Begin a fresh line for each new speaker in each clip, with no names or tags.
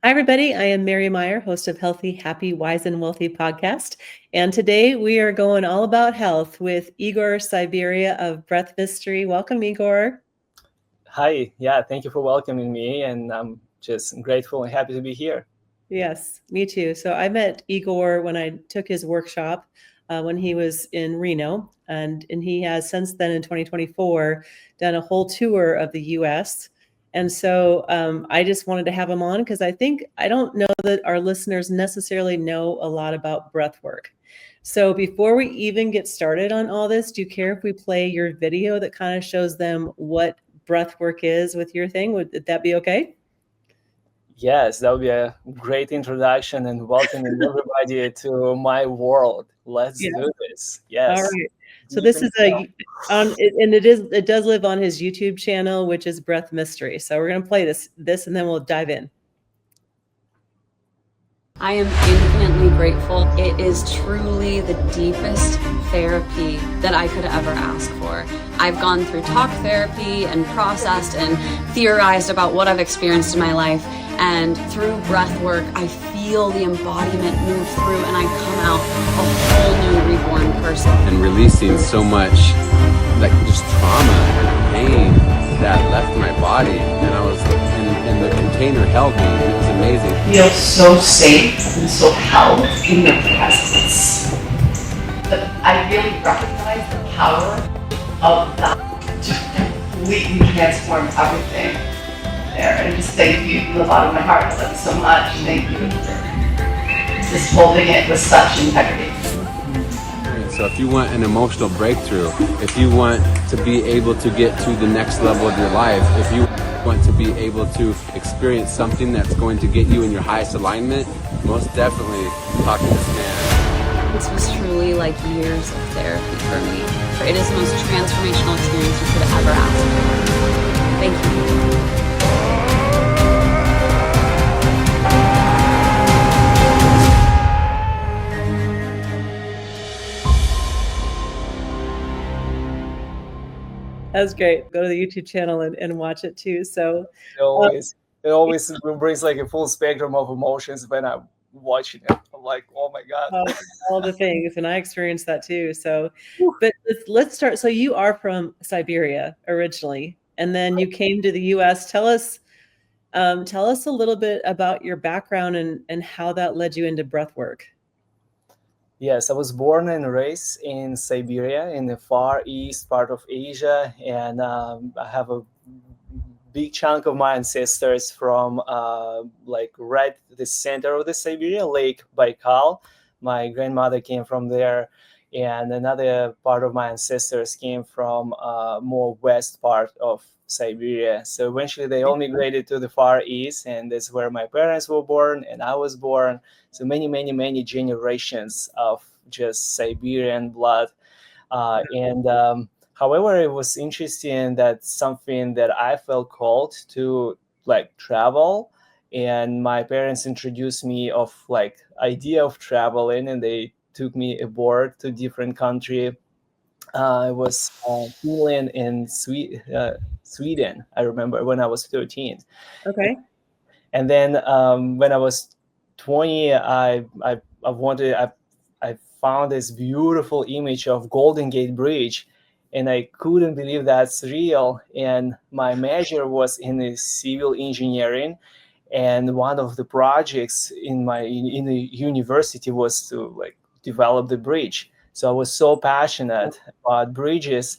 Hi, everybody. I am Mary Meyer, host of Healthy, Happy, Wise, and Wealthy podcast. And today we are going all about health with Igor Siberia of Breath Mystery. Welcome, Igor.
Hi, yeah, thank you for welcoming me, and I'm just grateful and happy to be here.
Yes, me too. So I met Igor when I took his workshop when he was in Reno, and he has since then in 2024 done a whole tour of the U.S. And so I just wanted to have him on because I don't know that our listeners necessarily know a lot about breath work. So before we even get started on all this, do you care if we play your video that kind of shows them what breath work is with your thing? Would that be okay?
Yes, that would be a great introduction and welcoming everybody to my world. Let's
Yeah.
do this.
All
Yes,
right. So
deep
this
in
is and it does live on his YouTube channel, which is Breath Mystery. So we're gonna play this, and then we'll dive in.
I am infinitely grateful. It is truly the deepest therapy that I could ever ask for. I've gone through talk therapy and processed and theorized about what I've experienced in my life. And through breath work, I feel the embodiment move through and I come out a whole new reborn person.
And releasing so much, like just trauma and pain that left my body. And I was, and the container held me. And it was amazing.
Feel so safe and so held in your presence. But I really recognize the power of that to completely transform everything there. And just thank you from the bottom of my heart. I love you so much. Thank you for just holding it with such integrity.
So if you want an emotional breakthrough, if you want to be able to get to the next level of your life, if you want to be able to experience something that's going to get you in your highest alignment, most definitely talk to this man.
This was truly like years of therapy for me. It is the most transformational experience you could ever ask for. Thank you.
That's great. Go to the YouTube channel and watch it too. So
it always brings like a full spectrum of emotions when I'm watching it. I'm like, oh my God.
all the things, and I experienced that too. So, but let's start. So you are from Siberia originally, and then you came to the U.S. Tell us a little bit about your background and how that led you into breath work.
Yes, I was born and raised in Siberia, in the far east part of Asia, and I have a big chunk of my ancestors from like right the center of the Siberia, Lake Baikal. My grandmother came from there, and another part of my ancestors came from more west part of Siberia. So eventually they all migrated to the far east, and that's where my parents were born and I was born. So many generations of just Siberian blood. However, it was interesting that something that I felt called to like travel, and my parents introduced me of like idea of traveling, and they took me aboard to different country. I was Finland and Sweden. I remember when I was 13.
Okay.
And then when I was 20, I wanted I found this beautiful image of Golden Gate Bridge, and I couldn't believe that's real. And my major was in the civil engineering, and one of the projects in the university was to like develop the bridge. So I was so passionate about bridges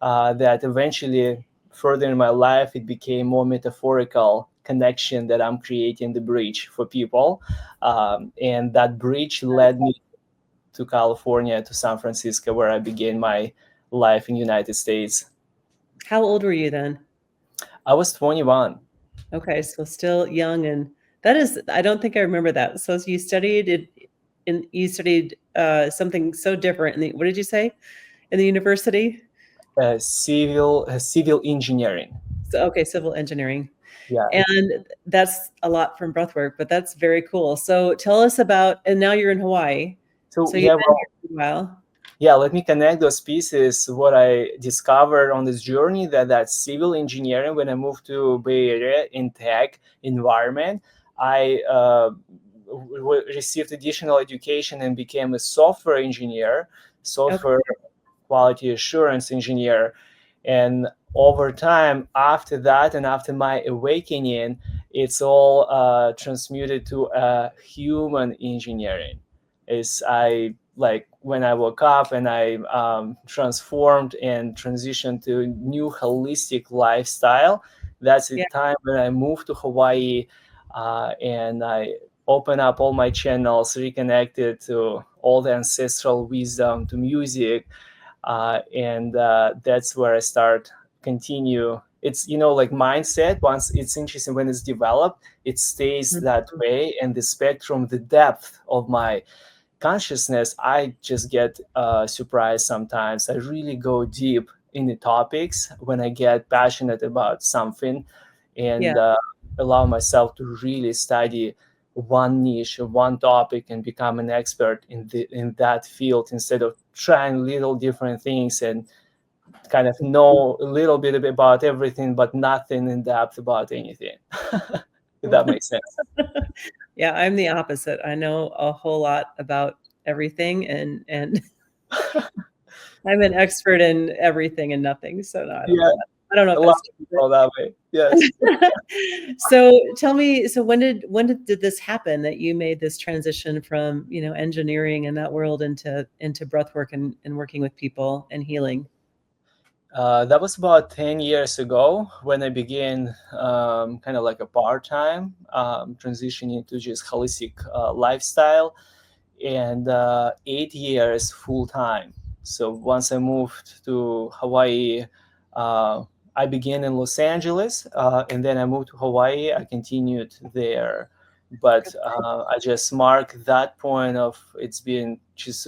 that eventually, further in my life, it became more metaphorical connection that I'm creating the bridge for people, and that bridge led me to California, to San Francisco, where I began my life in United States.
How old were you then?
I was 21.
Okay, so still young, and that is, I don't think I remember that. So you studied it, and you studied something so different. What did you say in the university?
Civil engineering.
So, okay, civil engineering.
Yeah.
And that's a lot from breathwork, but that's very cool. So tell us about, and now you're in Hawaii.
So
So
yeah,
you've been here for a while.
yeah, let me connect those pieces. What I discovered on this journey, that civil engineering, when I moved to Bay Area in tech environment, I received additional education and became a software engineer, software quality assurance engineer. And over time, after that, and after my awakening, it's all transmuted to human engineering. Is I like when I woke up and I transformed and transitioned to a new holistic lifestyle. That's the
Yeah.
time when I moved to Hawaii, and I opened up all my channels, reconnected to all the ancestral wisdom, to music, and that's where I start continue. It's like mindset. Once it's interesting when it's developed, it stays that way, and the spectrum, the depth of my consciousness, I just get surprised sometimes. I really go deep in the topics when I get passionate about something, and allow myself to really study one niche, one topic, and become an expert in that field, instead of trying little different things and kind of know a little bit about everything but nothing in depth about anything. If that makes sense.
Yeah, I'm the opposite. I know a whole lot about everything, and I'm an expert in everything and nothing. So no, I don't know. I don't know
A
if
lot
that's
of people that way. Yes.
So tell me, so when did this happen, that you made this transition from, engineering and that world into breathwork and working with people and healing?
That was about 10 years ago when I began kind of like a part-time transitioning to just holistic lifestyle, and 8 years full-time. So once I moved to Hawaii, uh, I began in Los Angeles, and then I moved to Hawaii. I continued there, but I just marked that point of it's been just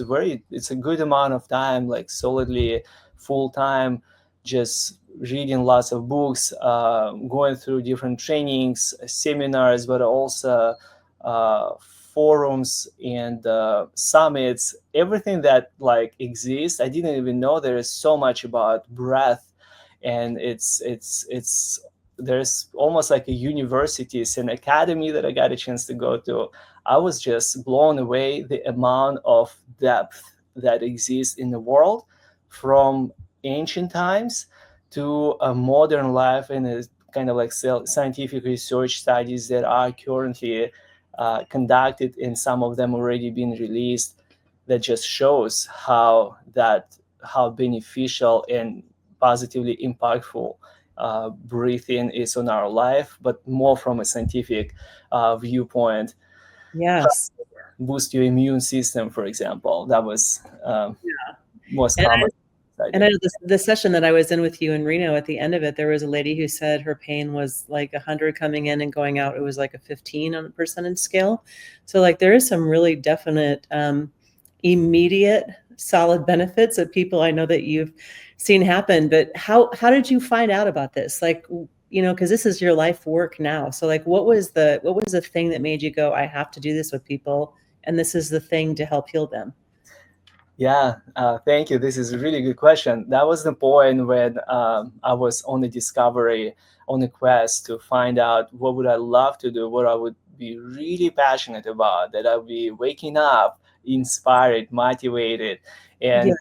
it's a good amount of time, like solidly full-time, just reading lots of books, going through different trainings, seminars, but also forums and summits, everything that like exists. I didn't even know there is so much about breath, and it's there's almost like a university, it's an academy that I got a chance to go to. I was just blown away the amount of depth that exists in the world, from ancient times to a modern life, and a kind of like scientific research studies that are currently conducted, and some of them already been released, that just shows how beneficial and positively impactful breathing is on our life, but more from a scientific viewpoint.
Yes.
Boost your immune system, for example. That was most
And
common.
And I know the session that I was in with you in Reno, at the end of it, there was a lady who said her pain was like 100 coming in, and going out, it was like a 15 on a percentage scale. So like there is some really definite immediate solid benefits that people I know that you've seen happen. But how did you find out about this? Like, because this is your life work now. So like what was the thing that made you go, I have to do this with people, and this is the thing to help heal them?
Yeah, thank you. This is a really good question. That was the point when I was on the discovery, on the quest to find out what would I love to do, what I would be really passionate about, that I'll be waking up inspired, motivated. And
Yes.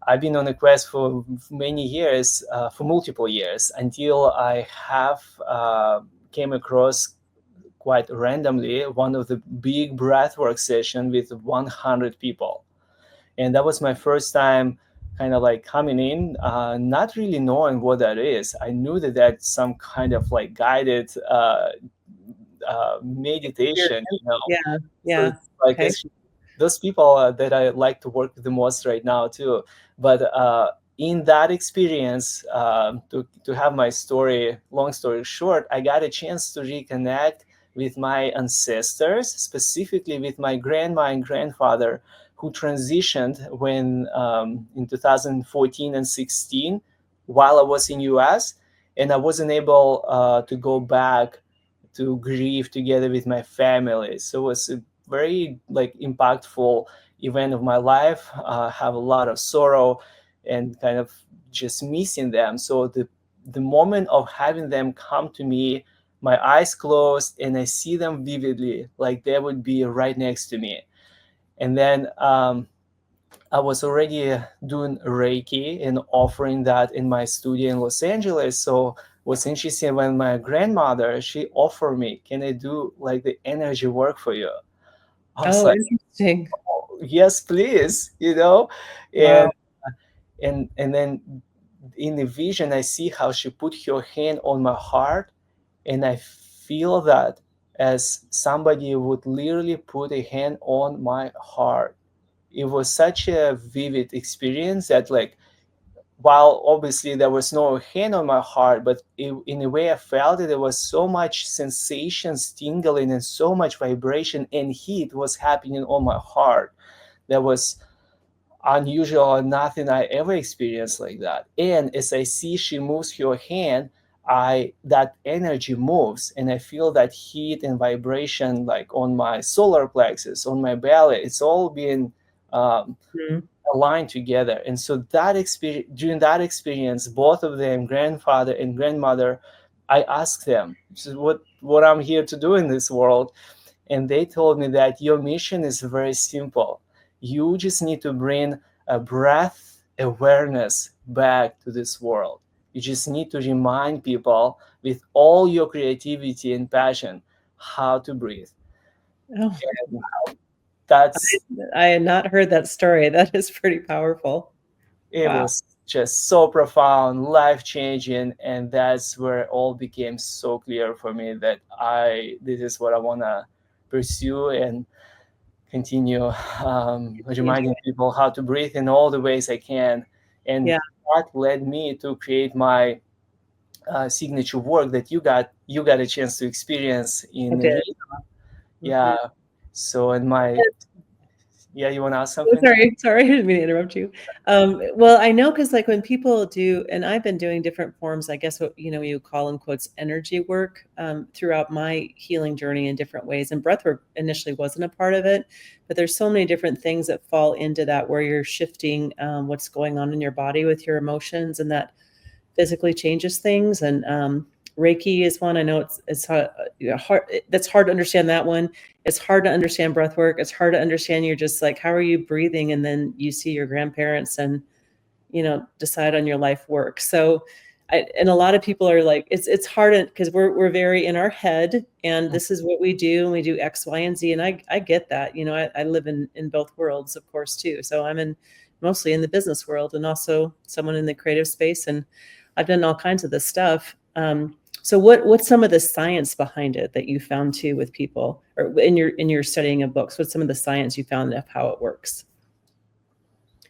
I've been on a quest for many years, for multiple years, until I have came across quite randomly one of the big breathwork session with 100 people. And that was my first time kind of like coming in, not really knowing what that is. I knew that that's some kind of like guided meditation,
Yeah.
So
Yeah.
it's like
Okay.
those people that I like to work with the most right now too. But in that experience, to have my story, long story short, I got a chance to reconnect with my ancestors, specifically with my grandma and grandfather, who transitioned when in 2014 and 16, while I was in US, and I wasn't able to go back to grieve together with my family. So it was a very like impactful event of my life. Have a lot of sorrow and kind of just missing them. So the moment of having them come to me my eyes closed, and I see them vividly, like they would be right next to me. And then I was already doing Reiki and offering that in my studio in Los Angeles. So what's interesting, when my grandmother, she offered me, can I do like the energy work for you? I was
Oh,
like,
interesting.
oh, yes, please, you know?
Wow.
And and then in the vision, I see how she put her hand on my heart, and I feel that as somebody would literally put a hand on my heart. It was such a vivid experience that, like, while obviously there was no hand on my heart, but in a way I felt it. There was so much sensations tingling and so much vibration and heat was happening on my heart. That was unusual and nothing I ever experienced like that. And as I see she moves her hand, I that energy moves, and I feel that heat and vibration, like on my solar plexus, on my belly. It's all being
Mhm.
aligned together. And so that experience, during that experience, both of them, grandfather and grandmother, I asked them, this is what I'm here to do in this world. And they told me that your mission is very simple. You just need to bring a breath awareness back to this world. You just need to remind people with all your creativity and passion how to breathe.
Oh,
And that's
I had not heard that story. That is pretty powerful.
it
Wow.
was just so profound, life changing, and that's where it all became so clear for me that I this is what I want to pursue and continue reminding people how to breathe in all the ways I can. And
Yeah.
that led me to create my signature work that you got a chance to experience
I
in
did.
Reno.
Mhm.
Yeah. So in my yeah, you want to ask
Oh,
something?
sorry, I didn't mean to interrupt you. Well, I know because like when people do, and I've been doing different forms, I guess what you call in quotes energy work throughout my healing journey in different ways. And breathwork initially wasn't a part of it, but there's so many different things that fall into that where you're shifting what's going on in your body with your emotions, and that physically changes things. And Reiki is one. I know it's hard. That's hard to understand that one. It's hard to understand breath work. It's hard to understand. You're just like, how are you breathing? And then you see your grandparents and decide on your life work. So, and a lot of people are like, it's hard because we're very in our head, and this is what we do, and we do X, Y, and Z. And I get that. I live in both worlds, of course, too. So I'm mostly in the business world and also someone in the creative space, and I've done all kinds of this stuff. So what's some of the science behind it that you found too with people, or in your studying of books? What's some of the science you found of how it works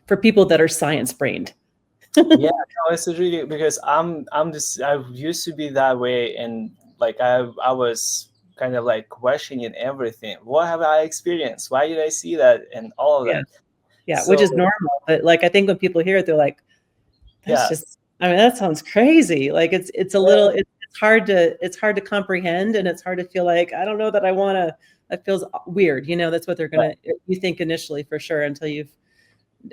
for people that are science brained?
Yeah, no, it's really because I'm just I used to be that way, and like I was kind of like questioning everything. What have I experienced? Why did I see that? And all of
Yeah.
that.
Yeah, which
So
is normal, but, like, I think when people hear it, they're like, "That's
yeah,
just I mean, that sounds crazy." Like, it's a little
yeah,
it's hard to comprehend, and it's hard to feel like, "I don't know that I wanna." That feels weird, that's what they're
right.
gonna you think initially for sure until you've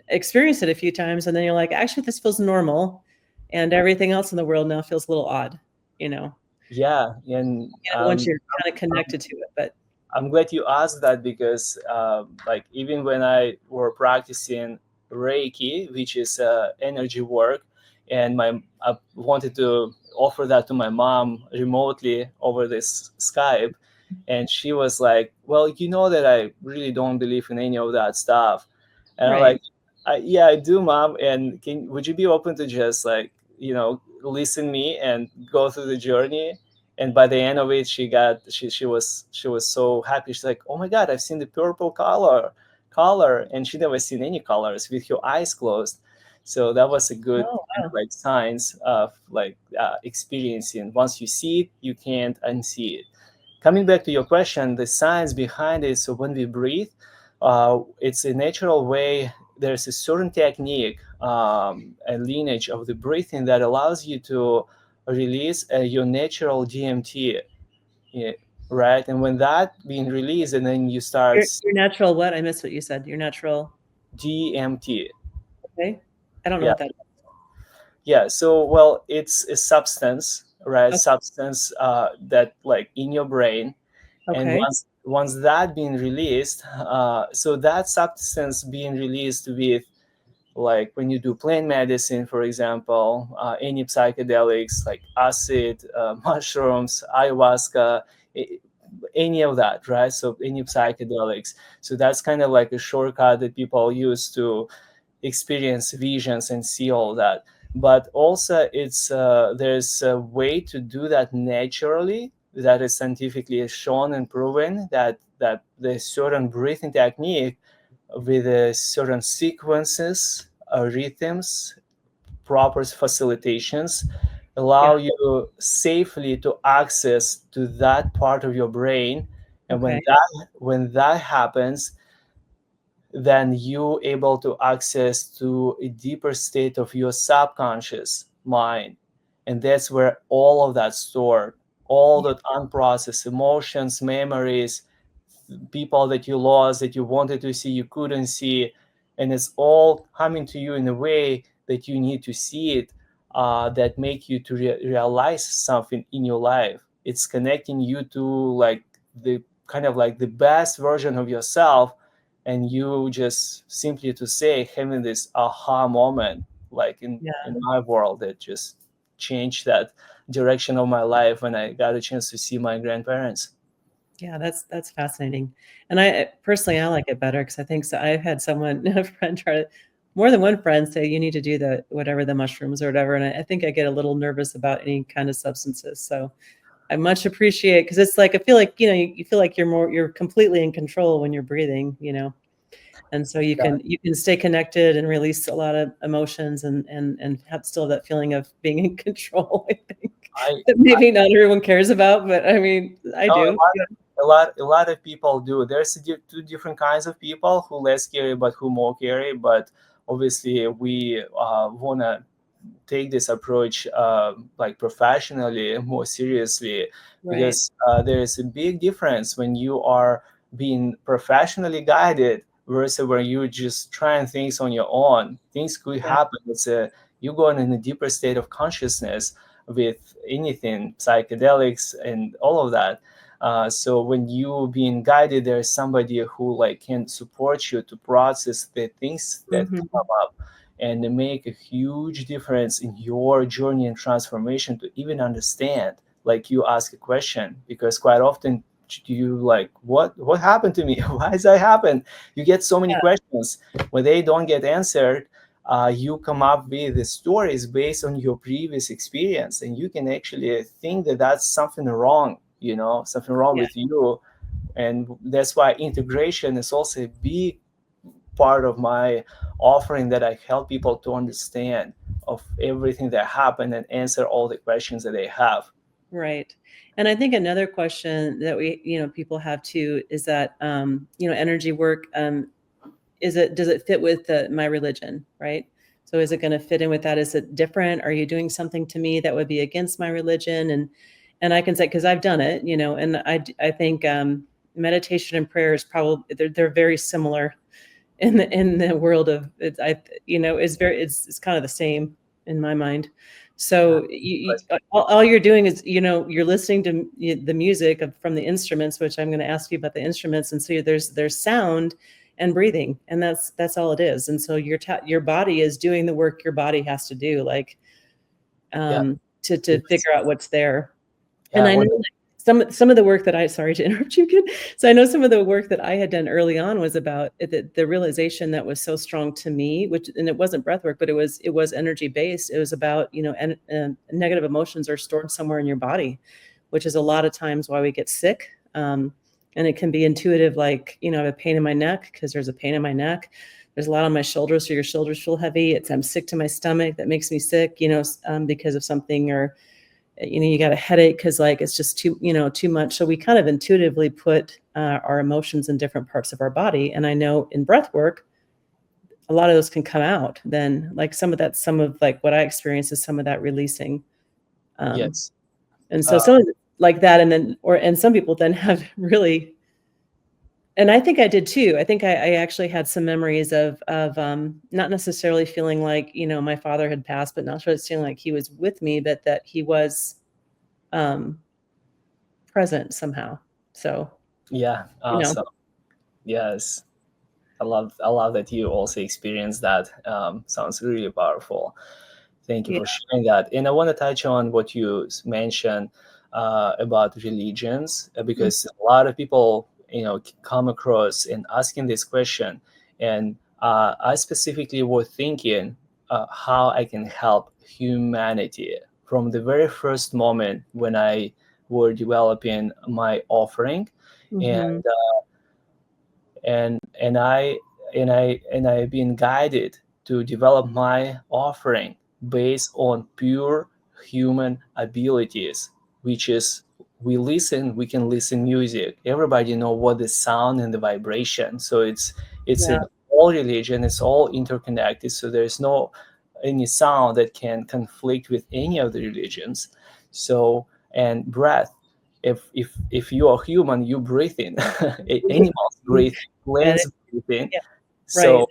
experienced it a few times, and then you're like, "Actually, this feels normal, and everything else in the world now feels a little odd," you know?
Yeah, and
Once you're kinda connected to it, but
I'm glad you asked that because, like, even when I were practicing Reiki, which is energy work, and I wanted to offer that to my mom remotely over this Skype, and she was like, "Well, you know that I really don't believe in any of that stuff," and I'm
right.
like, "Yeah, I do, mom. And would you be open to just like listen me and go through the journey?" And by the end of it, she was so happy. She's like, "Oh my god, I've seen the purple color," and she never seen any colors with her eyes closed. So that was a good
Oh,
kind of
wow.
like signs of like experiencing. Once you see it, you can't unsee it. Coming back to your question, the science behind it. So when we breathe, it's a natural way. There's a certain technique and lineage of the breathing that allows you to release your natural DMT, yeah, right? And when that being released, and then you start
Your natural what? I missed what you said. Your natural
DMT,
okay. I don't know
yeah,
what that is.
yeah. So well, it's a substance, right,
Okay.
substance that like in your brain. And
Okay.
once that being released, so that substance being released with, like when you do plant medicine, for example, any psychedelics like acid, mushrooms, ayahuasca, i- any of that, right? So any psychedelics. So that's kind of like a shortcut that people use to experience visions and see all that. But also, it's there's a way to do that naturally that is scientifically shown and proven, that there's certain breathing technique with certain sequences, rhythms, proper facilitations
Yeah.
allow you safely to access to that part of your brain. And
Okay.
when that happens, then you able to access to a deeper state of your subconscious mind, and that's where all of that stored, all
Yeah.
that unprocessed emotions, memories, people that you lost, that you wanted to see, you couldn't see, and it's all coming to you in a way that you need to see it, that make you to realize something in your life. It's connecting you to like the kind of like the best version of yourself, and you just simply to say having this aha moment, like
Yeah.
in my world, that just changed that direction of my life when I got a chance to see my grandparents.
Yeah, that's fascinating. And I personally, I like it better because I think so. I've had someone, a friend, try to, more than one friend say you need to do the whatever the mushrooms or whatever, and I think I get a little nervous about any kind of substances. So I much appreciate because it's like I feel like you feel like you're completely in control when you're breathing, and so you can stay connected and release a lot of emotions and have still that feeling of being in control. I think
I,
that maybe not everyone cares about, but I mean I
No,
do.
a lot of people do. There's two different kinds of people who less carry, but who more carry. But obviously, we wanna take this approach like professionally, more seriously,
Right.
because there is a big difference when you are being professionally guided versus where you just trying things on your own. Things could
Yeah.
happen. It's a you going in a deeper state of consciousness with anything, psychedelics and all of that. So when you being guided, there's somebody who like can support you to process the things that
Mhm.
come up, and they make a huge difference in your journey and transformation to even understand, like you ask a question, because quite often you like what happened to me, why does that happen, you get so many
Yeah.
questions. When they don't get answered, you come up with the stories based on your previous experience, and you can actually think that that's something wrong, something wrong
Yeah.
with you. And that's why integration is also a big part of my offering, that I help people to understand of everything that happened and answer all the questions that they have.
Right. And I think another question that people have too is that, energy work, does it fit with my religion, right? So is it going to fit in with that? Is it different? Are you doing something to me that would be against my religion? And I can say, because I've done it, and I think meditation and prayer is probably they're very similar in the world of it. It's kind of the same in my mind. So all you're doing is you're listening to the music from the instruments, which I'm going to ask you about the instruments, and so there's sound and breathing, and that's all it is. And so your body is doing the work your body has to do, like
Yeah,
to
it's,
figure out what's there. And
yeah.
I know that some of the work that sorry to interrupt you again. So I know some of the work that I had done early on was about the realization that was so strong to me, and it wasn't breath work, but it was energy based. It was about, negative emotions are stored somewhere in your body, which is a lot of times why we get sick. And it can be intuitive, like, I have a pain in my neck because there's a pain in my neck. There's a lot on my shoulders, so your shoulders feel heavy. I'm sick to my stomach. That makes me sick, because of something, or you got a headache because like it's just too much. So we kind of intuitively put our emotions in different parts of our body. And I know in breath work, a lot of those can come out. Then like some of like what I experience is some of that releasing. Um,
Yes.
and so
Uh,
some of like that, and some people then have really, and I think I did too. I think I actually had some memories of not necessarily feeling like, my father had passed, but not sure feeling like he was with me, but that he was present somehow. So,
Yeah,
you know,
awesome. Yes, I love that you also experienced that. Sounds really powerful. Thank you
yeah.
for sharing that. And I want to touch on what you mentioned about religions,
Mm,
because a lot of people, come across and asking this question. And I specifically was thinking how I can help humanity from the very first moment when I were developing my offering. And
mhm,
I've been guided to develop my offering based on pure human abilities, which is we can listen music. Everybody know what the sound and the vibration. So it's
yeah.
in all religion, it's all interconnected. So there's no any sound that can conflict with any of the religions. So, and breath, if you are human, you breathe in. Animals breathe,
And
plants breathe in.
yeah, right.
So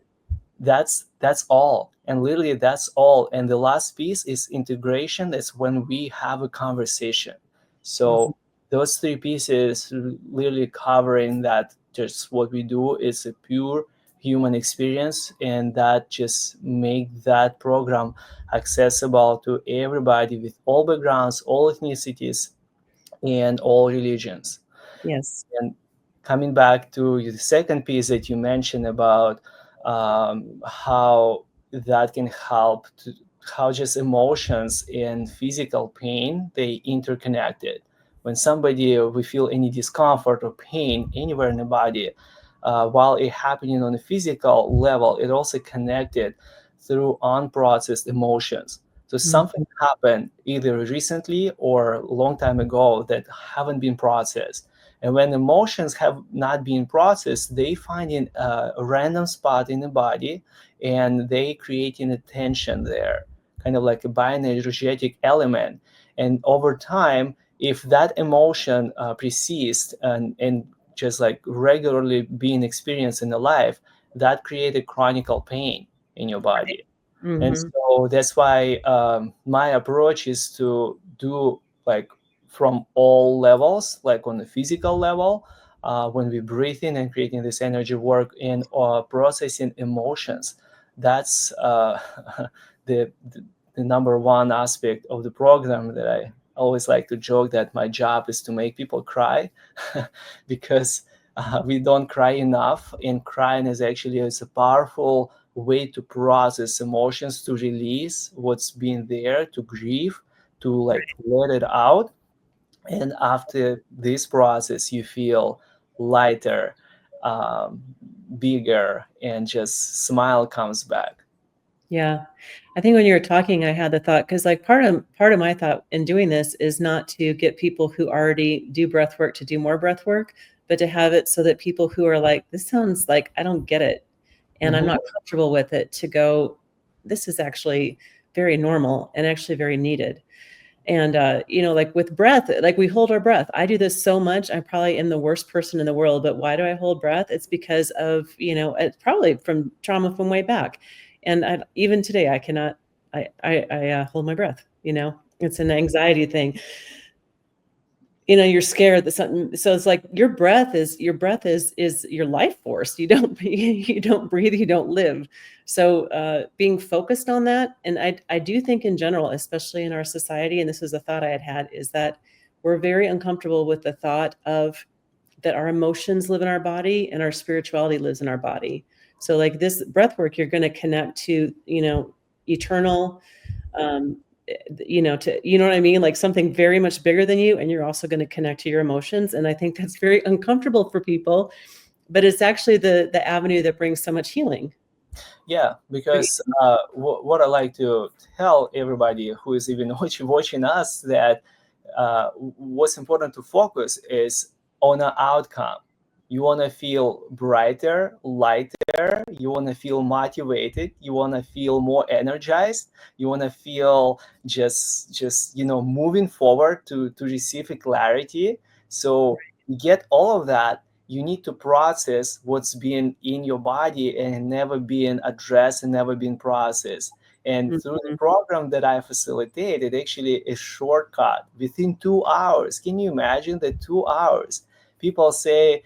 that's all, and literally that's all. And the last piece is integration. That's when we have a conversation.
Mhm.
So those three pieces literally covering that, just what we do is a pure human experience, and that just make that program accessible to everybody with all backgrounds, all ethnicities, and all religions.
Yes.
And coming back to the second piece that you mentioned about how that can help to, how just emotions and physical pain, they interconnected. When somebody we feel any discomfort or pain anywhere in the body, while it happening on a physical level, it also connected through unprocessed emotions. So something
Mhm.
happened either recently or a long time ago that haven't been processed. And when emotions have not been processed, they find in a random spot in the body, and they creating a tension there, kind of like a bioenergetic element. And over time, if that emotion persists and just like regularly being experienced in the life, that created chronic pain in your body. And
Mhm.
so that's why my approach is to do like from all levels, like on the physical level, when we breathe in and creating this energy work in processing emotions. That's the number one aspect of the program that I always like to joke that my job is to make people cry because we don't cry enough, and crying is actually it's a powerful way to process emotions, to release what's been there, to grieve, to like let it out. And after this process you feel lighter, um, bigger, and just smile comes back.
Yeah. I think when you were talking, I had the thought because like part of my thought in doing this is not to get people who already do breath work to do more breath work, but to have it so that people who are like, this sounds like I don't get it and I'm
Mhm.
not comfortable with it, to go, this is actually very normal and actually very needed. And like with breath, like we hold our breath. I do this so much. I probably am the worst person in the world, but why do I hold breath? It's because of, it's probably from trauma from way back. And even today, I cannot, I hold my breath, it's an anxiety thing. You're scared that something, so it's like your breath is your life force. You don't you don't breathe, you don't live. So being focused on that, and I do think in general, especially in our society, and this is a thought I had, is that we're very uncomfortable with the thought of that our emotions live in our body and our spirituality lives in our body. So like this breath work, you're going to connect to eternal, um, to, what I mean? Like something very much bigger than you. And you're also going to connect to your emotions. And I think that's very uncomfortable for people, but it's actually the avenue that brings so much healing.
Yeah, because what I like to tell everybody who is even watching us, that what's important to focus is on an outcome. You want to feel brighter, lighter. You want to feel motivated. You want to feel more energized. You want to feel just moving forward to receive a clarity. So you get all of that. You need to process what's been in your body and never been addressed and never been processed. And through the
Mhm.
program that I facilitated, actually a shortcut within 2 hours. Can you imagine the 2 hours? People say,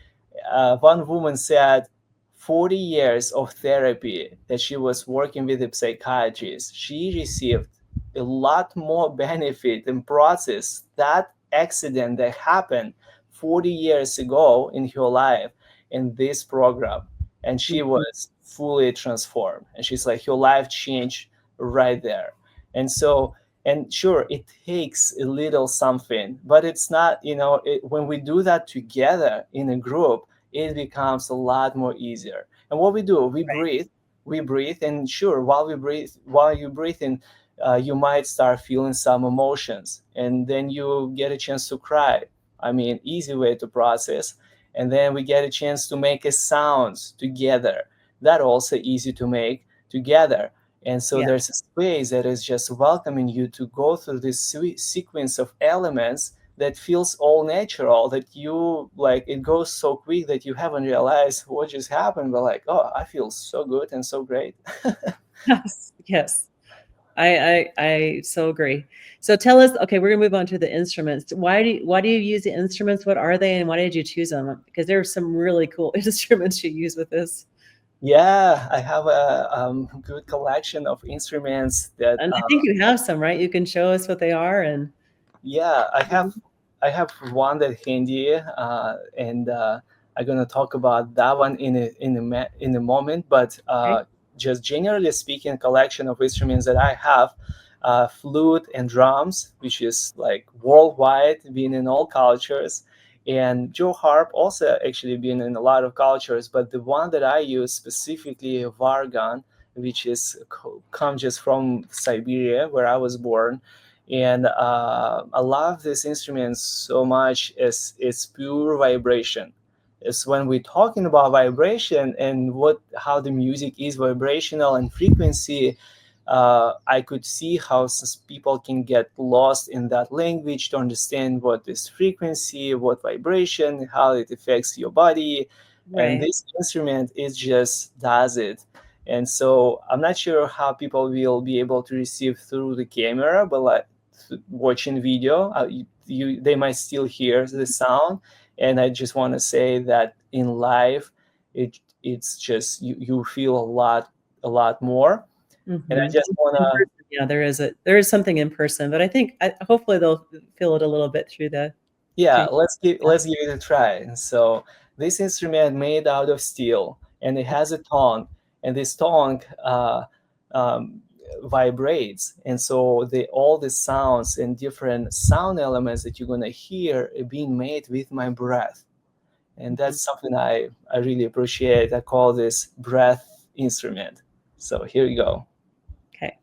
one woman said 40 years of therapy that she was working with a psychiatrist, she received a lot more benefit and process that accident that happened 40 years ago in her life in this program. And she
Mhm.
was fully transformed. And she's like, her life changed right there. And so, and sure, it takes a little something, but it's not, when we do that together in a group, it becomes a lot more easier. And what we do, we breathe, and sure, while you breathe in, you might start feeling some emotions, and then you get a chance to cry. I mean, easy way to process. And then we get a chance to make a sounds together. That also easy to make together. And so
Yeah.
there's a space that is just welcoming you to go through this sequence of elements that feels all natural, that you like, it goes so quick that you haven't realized what just happened, but like, oh, I feel so good and so great.
Yes. Yes. I so agree. So tell us, okay, we're gonna move on to the instruments. Why do you use the instruments? What are they, and why did you choose them? Because there are some really cool instruments you use with this.
Yeah, I have a good collection of instruments that
And I think you have some, right? You can show us what they are and
yeah, I have one that handy, and I'm gonna talk about that one in a moment. But
okay.
just generally speaking, collection of instruments that I have, flute and drums, which is like worldwide, been in all cultures, and Joe harp also actually been in a lot of cultures. But the one that I use specifically, vargan, which is comes just from Siberia, where I was born. And I love this instrument so much as it's pure vibration. It's when we're talking about vibration and how the music is vibrational and frequency. I could see how people can get lost in that language to understand what is frequency, what vibration, how it affects your body. And
Right.
this instrument is just does it. And so I'm not sure how people will be able to receive through the camera, but like watching video, they might still hear the sound. And I just want to say that in live, it's just you feel a lot more. And I
Mhm.
just want
In
to,
person, yeah, there is something in person, but I think hopefully they'll feel it a little bit through the
yeah,
through yeah.
let's give it a try. And so this instrument made out of steel, and it has a tongue, and this tongue um, vibrates. And so all the sounds and different sound elements that you're gonna hear are being made with my breath. And
Mhm.
that's something I really appreciate. I call this breath instrument. So here you go.
Okay.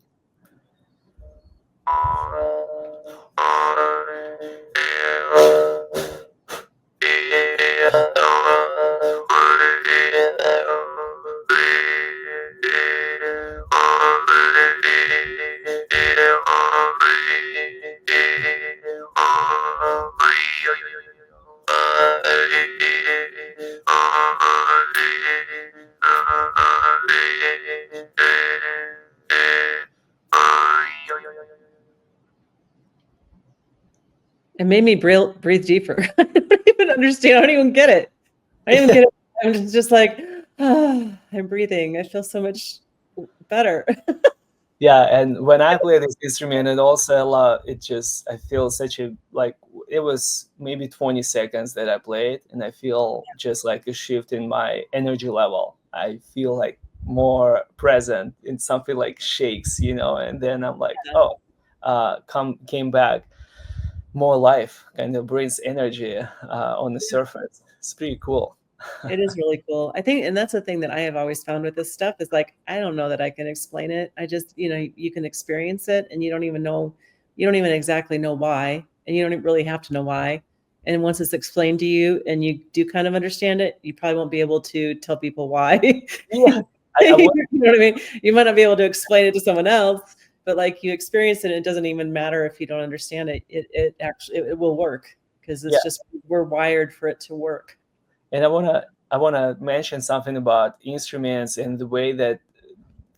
It made me breathe deeper. I don't even understand. I don't even get it. I don't even get it. I'm just like, I'm breathing. I feel so much better.
Yeah, and when I play this instrument, and also a lot, I feel such a like, it was maybe 20 seconds that I played, and I feel just like a shift in my energy level. I feel like more present in something like shakes, and then I'm like, oh, came back more life, kind of brings energy on the surface. It's pretty cool.
It is really cool. I think, and that's the thing that I have always found with this stuff is like, I don't know that I can explain it. I just, you can experience it and you don't even exactly know why, and you don't really have to know why. And once it's explained to you and you do kind of understand it, you probably won't be able to tell people why.
Yeah, I
You know what I mean? You might not be able to explain it to someone else, but like you experience it, and it doesn't even matter if you don't understand it. It actually it will work because
yeah.
it's just we're wired for it to work.
And I wanna mention something about instruments and the way that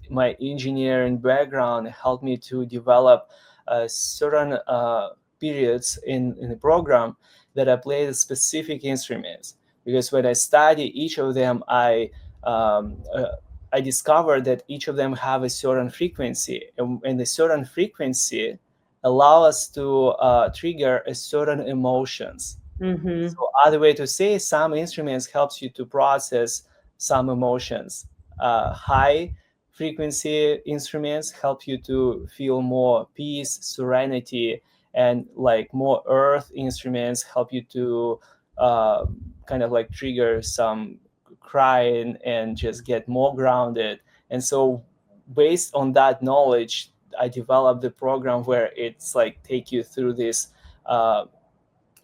my engineering background helped me to develop certain periods in the program that I played specific instruments. Because when I study each of them, I discovered that each of them have a certain frequency, and the certain frequency allow us to trigger a certain emotions.
Mm-hmm.
So other way to say, some instruments helps you to process some emotions. High frequency instruments help you to feel more peace, serenity, and like more earth instruments help you to kind of like trigger some crying and just get more grounded. And so based on that knowledge, I developed the program where it's like take you through this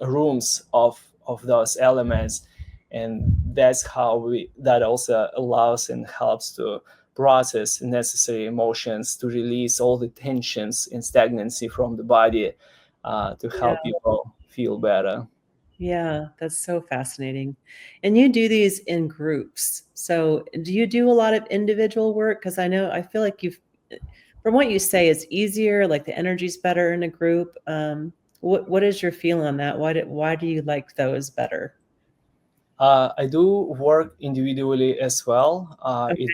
rooms of those elements, and that's how that also allows and helps to process necessary emotions, to release all the tensions and stagnancy from the body, to help people feel better.
Yeah, that's so fascinating. And you do these in groups. So do you do a lot of individual work? Because I feel like from what you say, it's easier, like the energy's better in a group. What is your feeling on that? Why do you like those better?
I do work individually as well.
Okay.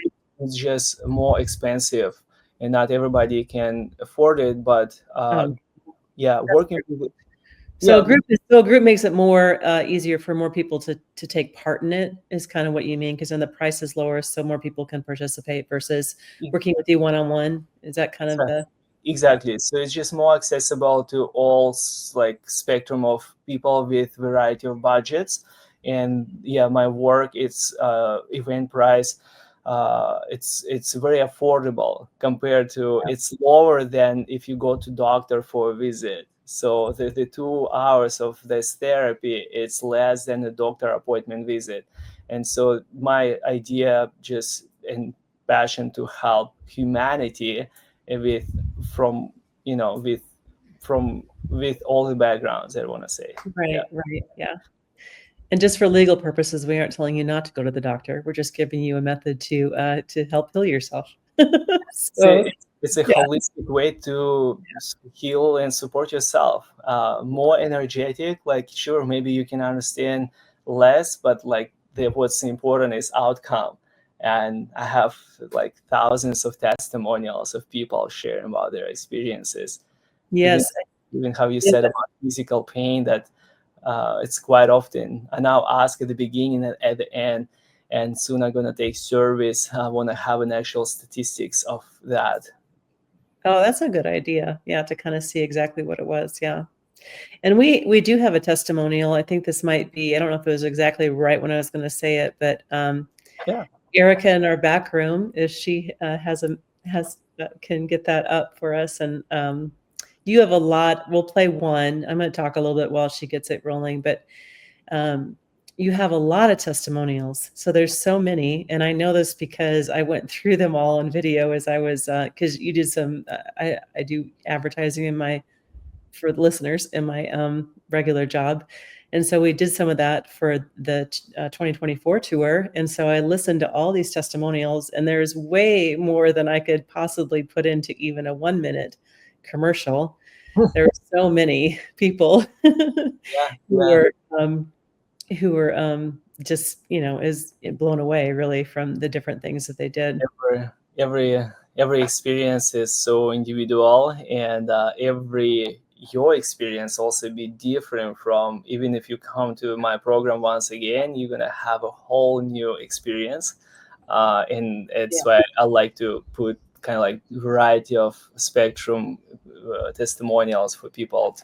It's just more expensive, and not everybody can afford it. But
Um,
yeah, working with
so
yeah.
a group makes it more easier for more people to take part in it, is kind of what you mean, because then the price is lower, so more people can participate versus working with you one-on-one. Is that kind of the yeah.
Exactly. So it's just more accessible to all like spectrum of people with variety of budgets. And yeah, my work, it's event price. It's very affordable compared to, it's lower than if you go to doctor for a visit. So the 2 hours of this therapy, it's less than a doctor appointment visit. And so my idea just and passion to help humanity with from with all the backgrounds, I want to say.
Right, right, yeah. And just for legal purposes, we aren't telling you not to go to the doctor. We're just giving you a method to help heal yourself. So,
It's a
yeah,
holistic way to heal and support yourself. More energetic, like sure, maybe you can understand less, but like what's important is outcome. And I have like thousands of testimonials of people sharing about their experiences. Even
yes,
even how you
yeah,
said about physical pain, that it's quite often. I now ask at the beginning and at the end, and soon I'm gonna take service. I want to have an actual statistics of that.
oh, that's a good idea. Yeah, to kind of see exactly what it was. Yeah. And we do have a testimonial. I think this might be, I don't know if it was exactly right when I was going to say it, but
Yeah.
Erica in our back room, is she can get that up for us. And you have a lot. We'll play one. I'm going to talk a little bit while she gets it rolling, but um, you have a lot of testimonials. So there's so many, and I know this because I went through them all in video as I was because you did some. I do advertising for the listeners in my regular job. And so we did some of that for the 2024 tour. And so I listened to all these testimonials, and there's way more than I could possibly put into even a 1 minute commercial. There were so many people
Yeah.
who were just, is blown away really from the different things that they did.
every every experience is so individual, and every your experience also be different. From even if you come to my program once again, you're gonna have a whole new experience, and it's why I like to put kind of like variety of spectrum testimonials for people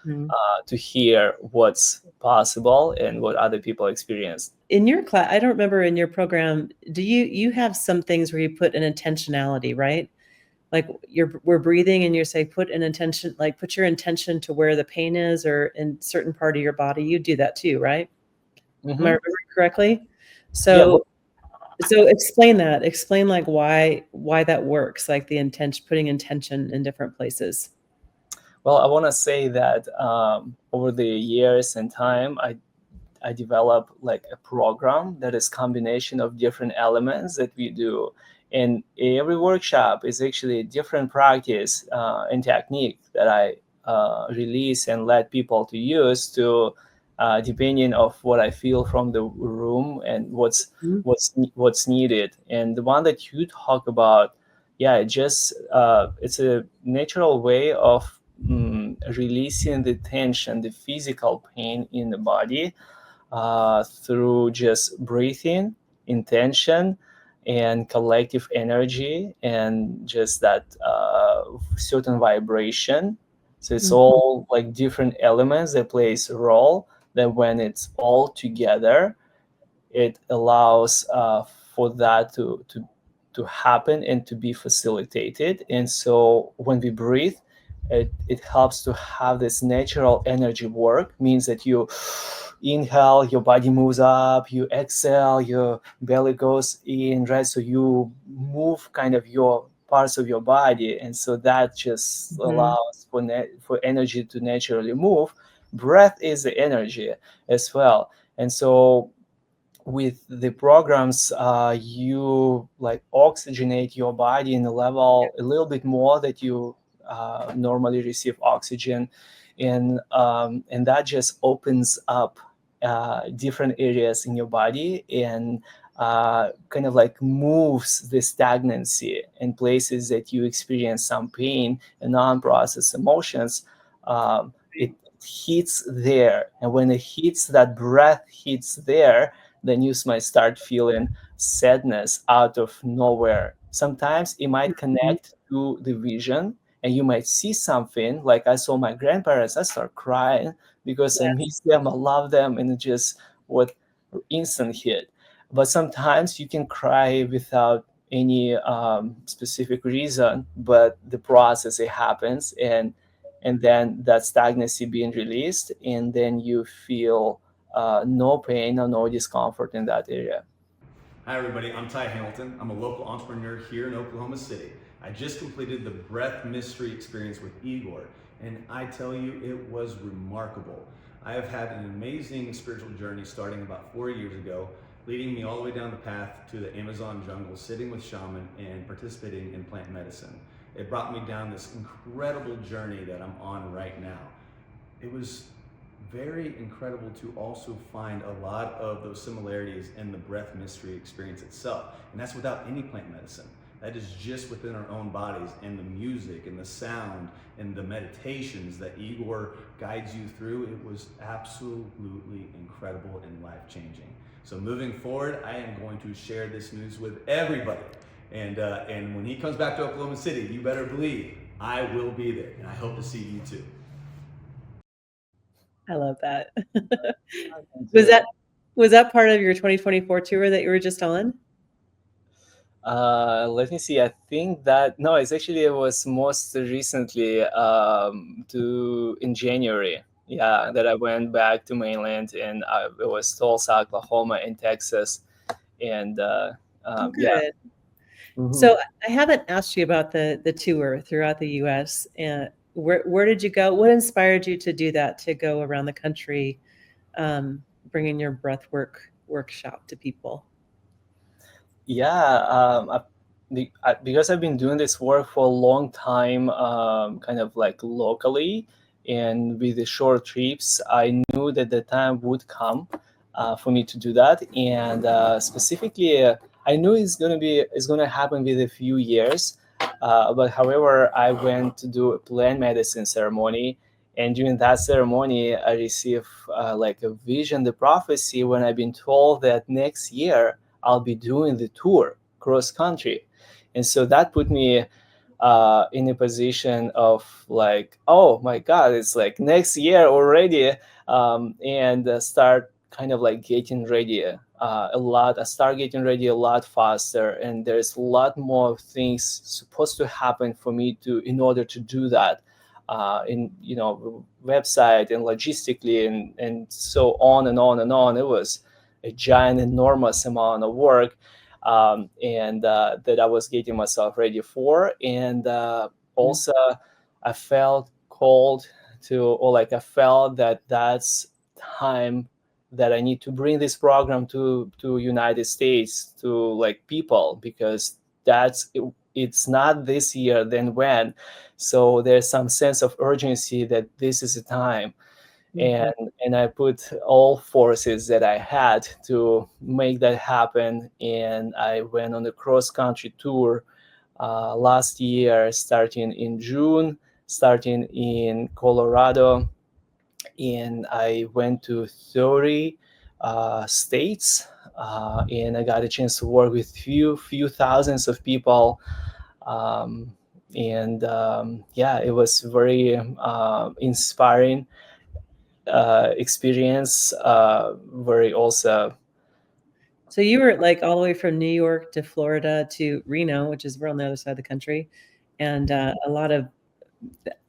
Mhm.
to hear what's possible and what other people experience.
In your class, I don't remember in your program, do you have some things where you put an intentionality, right? Like we're breathing and you say, put an intention, like put your intention to where the pain is or in certain part of your body. You do that too, right? Am I
Mm-hmm.
remembering correctly?
Yeah.
So explain that. Explain like why that works, like the intention, putting intention in different places.
Well, I want to say that over the years and time, I developed like a program that is combination of different elements that we do. And every workshop is actually a different practice and technique that I release and let people to use to depending of what I feel from the room and
Mhm.
what's needed. And the one that you talk about, yeah, it's a natural way of releasing the tension, the physical pain in the body through just breathing, intention, and collective energy, and just that certain vibration. So it's
Mhm.
all like different elements that plays a role. That when it's all together, it allows for that to happen and to be facilitated. And so when we breathe, it helps to have this natural energy work, means that you inhale, your body moves up, you exhale, your belly goes in, right? So you move kind of your parts of your body, and so that just
Mhm.
allows for energy to naturally move. Breath is the energy as well. And so with the programs, you like oxygenate your body in a level a little bit more that you normally receive oxygen, and that just opens up different areas in your body, and kind of like moves the stagnancy in places that you experience some pain and non-processed emotions. It hits there, and when it hits, that breath hits there, then you might start feeling sadness out of nowhere. Sometimes it might
Mhm.
connect to the vision, and you might see something. Like I saw my grandparents, I start crying because I
Yes.
miss them, I love them, and it just what instant hit. But sometimes you can cry without any specific reason, but the process it happens, and then that stagnancy being released, and then you feel no pain or no discomfort in that area.
Hi, everybody. I'm Ty Hamilton. I'm a local entrepreneur here in Oklahoma City. I just completed the Breath Mystery Experience with Igor, and I tell you, it was remarkable. I have had an amazing spiritual journey starting about 4 years ago, leading me all the way down the path to the Amazon jungle, sitting with shaman and participating in plant medicine. It brought me down this incredible journey that I'm on right now. It was very incredible to also find a lot of those similarities in the breath mystery experience itself. And that's without any plant medicine. That is just within our own bodies, and the music and the sound and the meditations that Igor guides you through. It was absolutely incredible and life-changing. So moving forward, I am going to share this news with everybody. And when he comes back to Oklahoma City, you better believe I will be there. And I hope to see you too.
I love that. Was that was that part of your 2024 tour that you were just on?
Let me see. I think that no, it's actually it was most recently to in January. Yeah, that I went back to mainland, and it was Tulsa, Oklahoma, and Texas, and
Oh,
yeah.
good.
Mhm.
So I haven't asked you about the tour throughout the U.S. And where did you go? What inspired you to do that? To go around the country, bringing your breathwork workshop to people?
Yeah, because I've been doing this work for a long time, kind of like locally, and with the short trips, I knew that the time would come for me to do that. And specifically, I knew it's gonna happen with a few years. But however, I went to do a plant medicine ceremony, and during that ceremony, I received like a vision, the prophecy, when I've been told that next year I'll be doing the tour cross country. And so that put me in a position of like, oh my God, it's like next year already, and start kind of like getting ready a lot. I start getting ready a lot faster, and there's a lot more things supposed to happen for me to in order to do that. In website and logistically and so on and on and on. It was a giant, enormous amount of work, and that I was getting myself ready for. And also, I felt called to, or like I felt that that's time that I need to bring this program to United States to like people, because it's not this year, then when? So there's some sense of urgency that this is the time.
Mhm.
And I put all forces that I had to make that happen. And I went on a cross country tour last year, starting in June, starting in Colorado, and I went to 30 states, and I got a chance to work with few thousands of people. Um, and yeah, it was very inspiring experience. Very also.
So you were like all the way from New York to Florida to Reno, which is we're on the other side of the country, and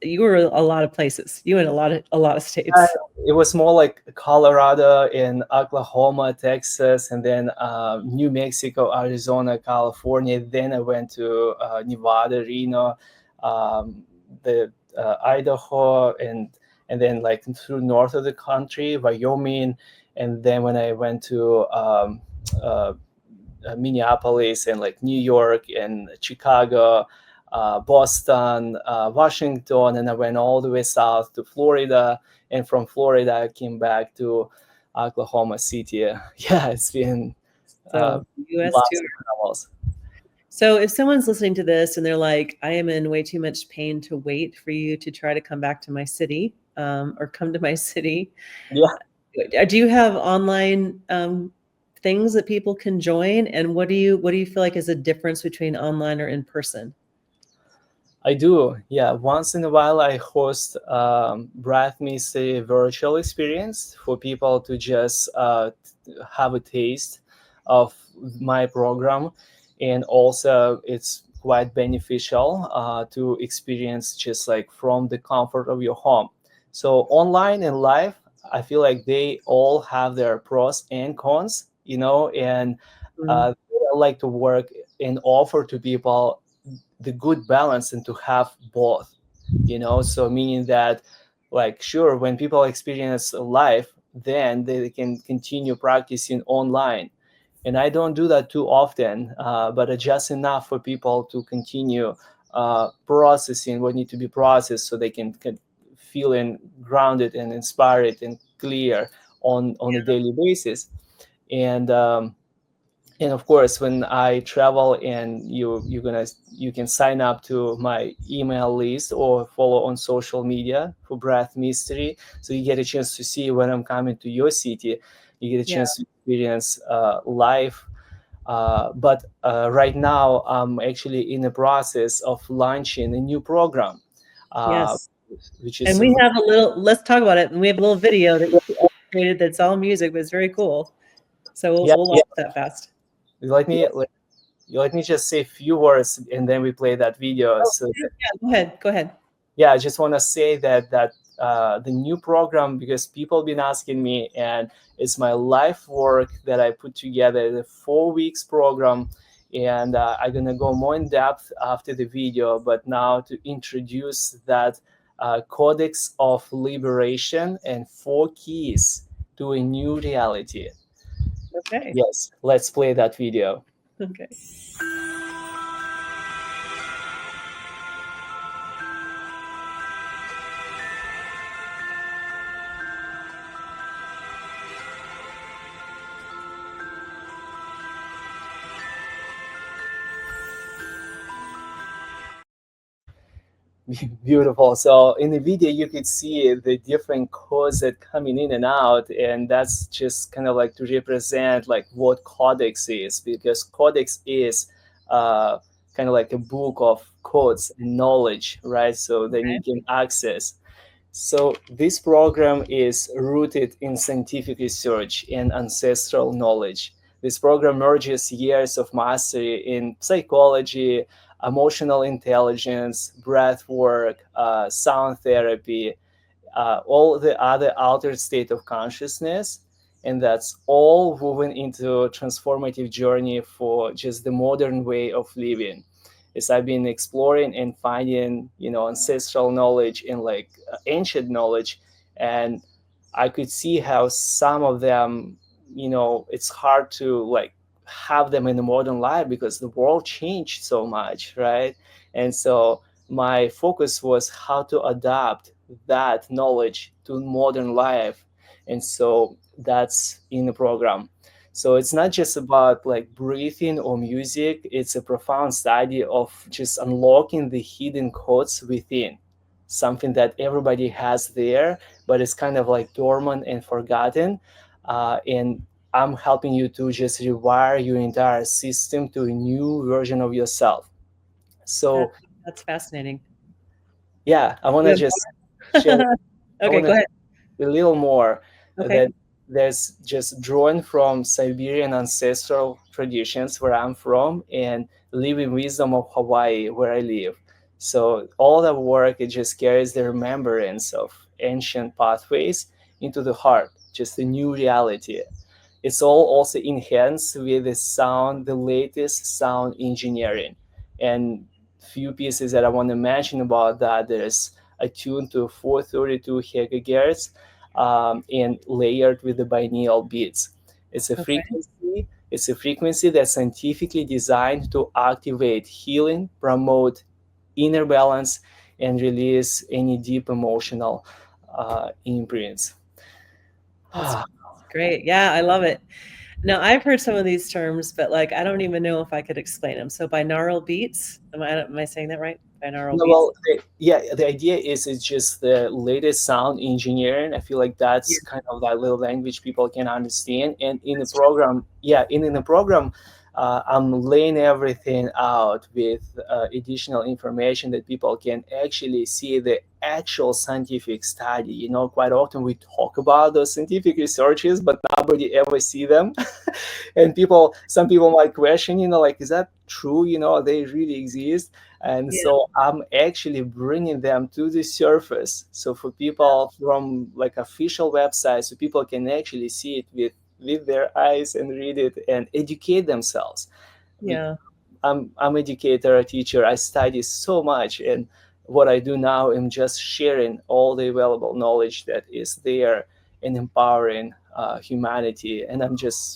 you were a lot of places. You went a lot of states.
It was more like Colorado and Oklahoma, Texas, and then New Mexico, Arizona, California. Then I went to Nevada, Reno, the Idaho, and then like through north of the country, Wyoming, and then when I went to uh, Minneapolis and like New York and Chicago, Boston, Washington, and I went all the way south to Florida. And from Florida, I came back to Oklahoma City. Yeah, it's been
So U.S.
lots
tour.
of travels.
So if someone's listening to this and they're like, I am in way too much pain to wait for you to try to come back to my city, or come to my city,
Yeah.
do you have online things that people can join? And what do you feel like is a difference between online or in person?
I do. Yeah. Once in a while, I host Breath Mystery virtual experience for people to just have a taste of my program. And also, it's quite beneficial to experience just like from the comfort of your home. So, online and live, I feel like they all have their pros and cons, and
Mm,
I like to work and offer to people the good balance and to have both, so meaning that, like, sure, when people experience life, then they can continue practicing online. And I don't do that too often, but just enough for people to continue processing what need to be processed, so they can feeling grounded and inspired and clear on a daily basis. And of course, when I travel, and you can sign up to my email list or follow on social media for Breath Mystery, so you get a chance to see when I'm coming to your city. You get a
yeah.
chance to experience life. But right now, I'm actually in the process of launching a new program, uh,
Yes.
which
And
is
we have a little, let's talk about it. And we have a little video that you created that's all music, but it's very cool. So we'll,
yeah.
we'll
Yeah.
watch that fast.
Let me just say a few words, and then we play that video.
Oh,
So
yeah, go ahead. Go ahead.
yeah, I just want to say that the new program, because people been asking me, and it's my life work that I put together, the 4 weeks program. And I'm gonna go more in depth after the video, but now to introduce that codex of liberation and 4 keys to a new reality.
Okay.
Yes, let's play that video.
Okay.
Beautiful. So in the video, you could see the different codes that coming in and out, and that's just kind of like to represent like what codex is, because codex is kind of like a book of codes and knowledge, right? So then you can access. So this program is rooted in scientific research and ancestral knowledge. This program merges years of mastery in psychology, emotional intelligence, breath work, sound therapy, all the other altered state of consciousness. And that's all woven into a transformative journey for just the modern way of living. As I've been exploring and finding, ancestral knowledge and like ancient knowledge, and I could see how some of them, it's hard to like have them in the modern life because the world changed so much, right? And so my focus was how to adapt that knowledge to modern life. And so that's in the program. So it's not just about like breathing or music, it's a profound study of just unlocking the hidden codes within, something that everybody has there, but it's kind of like dormant and forgotten. And I'm helping you to just rewire your entire system to a new version of yourself.
That,
So
that's fascinating.
yeah, I want
You
to
have
just share.
more?
I
Okay,
want
go ahead.
to a little more
Okay.
that there's just drawn from Siberian ancestral traditions where I'm from and living wisdom of Hawaii where I live. So all the work, it just carries the remembrance of ancient pathways into the heart, just a new reality. It's all also enhanced with the sound, the latest sound engineering. And few pieces that I want to mention about that, there's attuned to 432 gigahertz, and layered with the binaural beats. It's a
Okay.
frequency. It's a frequency that's scientifically designed to activate healing, promote inner balance, and release any deep emotional imprints.
That's great. Yeah, I love it. Now, I've heard some of these terms, but like I don't even know if I could explain them. So binaural beats, am I saying that right? Binaural
No,
beats.
well, yeah, the idea is it's just the latest sound engineering. I feel like
Yeah,
that's kind of that little language people can understand. And in the
that's true.
program, yeah, in the program, I'm laying everything out with additional information that people can actually see the actual scientific study. You know, quite often we talk about those scientific researches, but nobody ever see them. And some people might question, like, is that true? They really exist. And
Yeah,
so I'm actually bringing them to the surface, so for people from like official websites, so people can actually see it with their eyes and read it and educate themselves.
yeah,
I'm educator, a teacher. I study so much, and what I do now, I'm just sharing all the available knowledge that is there and empowering humanity. And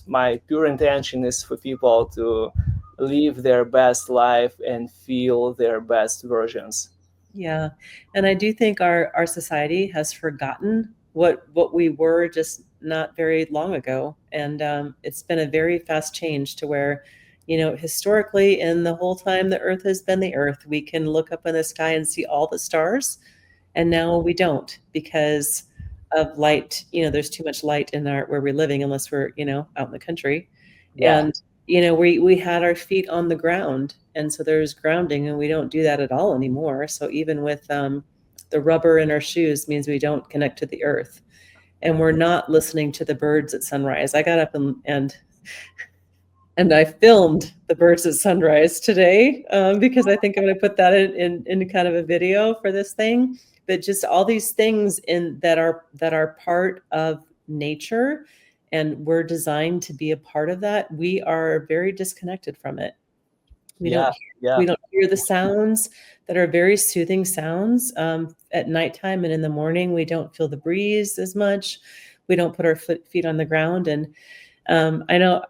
my pure intention is for people to live their best life and feel their best versions.
yeah. And I do think our society has forgotten what we were just not very long ago, and it's been a very fast change to where, historically, in the whole time the Earth has been the Earth, we can look up in the sky and see all the stars. And now we don't because of light. There's too much light in our where we're living unless we're, out in the country.
Yeah,
And we had our feet on the ground, and so there's grounding, and we don't do that at all anymore. So even with the rubber in our shoes means we don't connect to the earth, and we're not listening to the birds at sunrise. I got up and I filmed the birds at sunrise today, because I think I'm going to put that in kind of a video for this thing. But just all these things in that are part of nature, and we're designed to be a part of that. We are very disconnected from it. We
yeah,
don't
yeah,
we don't hear the sounds that are very soothing sounds at nighttime, and in the morning we don't feel the breeze as much. We don't put our feet on the ground, and I know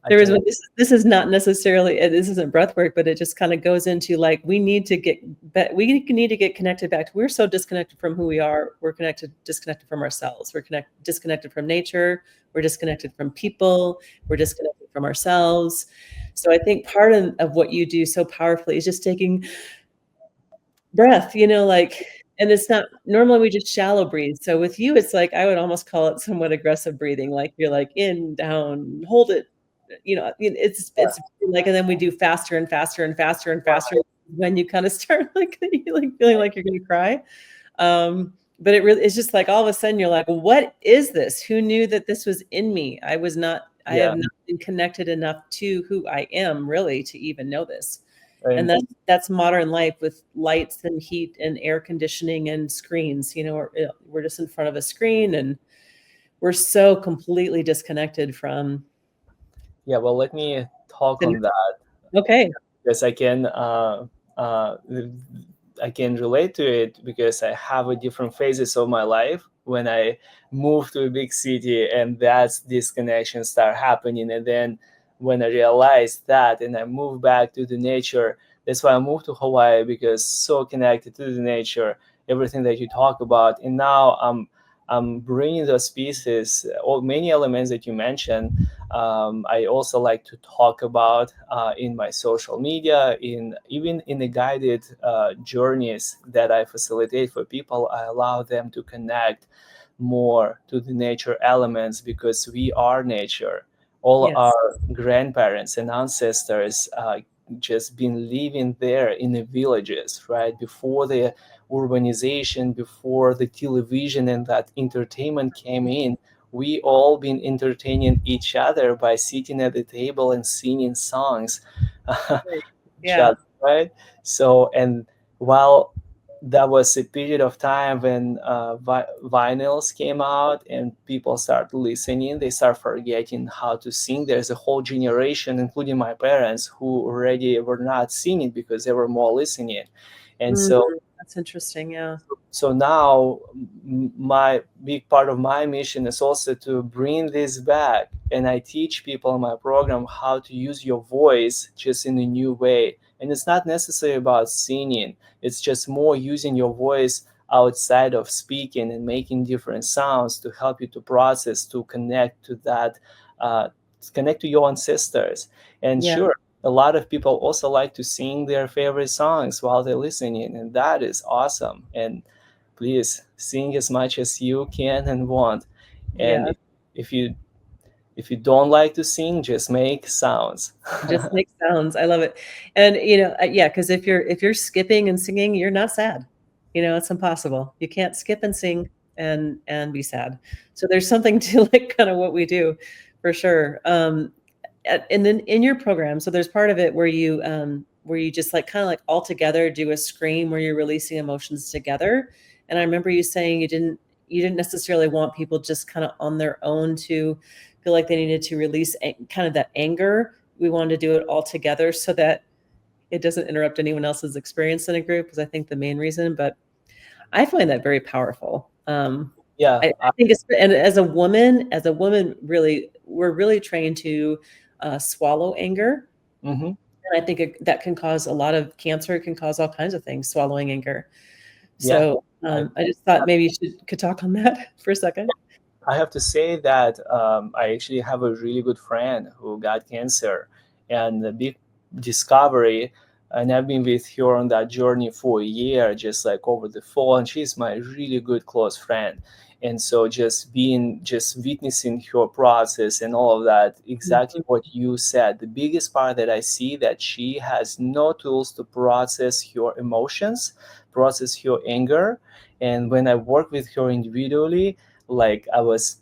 I
there was
totally,
this is not necessarily, this isn't breath work, but it just kind of goes into like we need to get connected back to, we're so disconnected from who we are. We're disconnected from ourselves. We're disconnected from nature. We're disconnected from people. We're disconnected from ourselves. So I think part of what you do so powerfully is just taking breath, like, and it's not normally we just shallow breathe. So with you, it's like I would almost call it somewhat aggressive breathing. Like you're like in, down, hold it. It's like, and then we do faster and faster and faster and faster when you kind of start like you like feeling like you're gonna cry. But it's just like all of a sudden you're like, what is this? Who knew that this was in me? I
yeah.
have not been connected enough to who I am really to even know this. And
And
that's modern life with lights and heat and air conditioning and screens. We're just in front of a screen, and we're so completely disconnected from
yeah, well, let me talk
the.
on that
Okay.
because uh, I can relate to it because I have a different phases of my life when I moved to a big city and that's disconnection start happening, and then when I realized that, and I moved back to the nature. That's why I moved to Hawaii, because so connected to the nature, everything that you talk about. And now I'm bringing those pieces, all many elements that you mentioned. I also like to talk about in my social media, even in the guided journeys that I facilitate for people. I allow them to connect more to the nature elements, because we are nature. All
Yes.
our grandparents and ancestors just been living there in the villages, right? Before the urbanization, before the television and that entertainment came in, we all been entertaining each other by sitting at the table and singing songs.
Right.
Each
Yeah.
other, right? So, and while that was a period of time when vinyls came out and people start listening, they start forgetting how to sing. There's a whole generation, including my parents, who already were not singing because they were more listening. And so
That's interesting. Yeah.
so now my big part of my mission is also to bring this back, and I teach people in my program how to use your voice just in a new way. And it's not necessarily about singing, it's just more using your voice outside of speaking and making different sounds to help you to process, to connect to that, connect to your ancestors. And
Yeah.
sure, a lot of people also like to sing their favorite songs while they're listening, and that is awesome. And please sing as much as you can and want. And
Yeah.
if you if you don't like to sing, just make sounds.
Just make sounds. I love it. And yeah, because if you're skipping and singing, you're not sad. It's impossible. You can't skip and sing and be sad. So there's something to like kind of what we do for sure. And then in your program, so there's part of it where you just like kind of like all together do a scream where you're releasing emotions together. And I remember you saying you didn't necessarily want people just kind of on their own to feel like they needed to release kind of that anger. We wanted to do it all together so that it doesn't interrupt anyone else's experience in a group, because I think the main reason. But I find that very powerful.
Yeah.
I think and as a woman, really, we're really trained to swallow anger.
Mhm.
And I think that can cause a lot of cancer. It can cause all kinds of things, swallowing anger.
Yeah.
So I just thought maybe you could talk on that for a second.
I have to say that I actually have a really good friend who got cancer, and the big discovery. And I've been with her on that journey for a year, just like over the phone. She's my really good close friend, and so just witnessing her process and all of that, exactly what you said. The biggest part that I see that she has no tools to process her emotions, process her anger, and when I work with her individually, like I was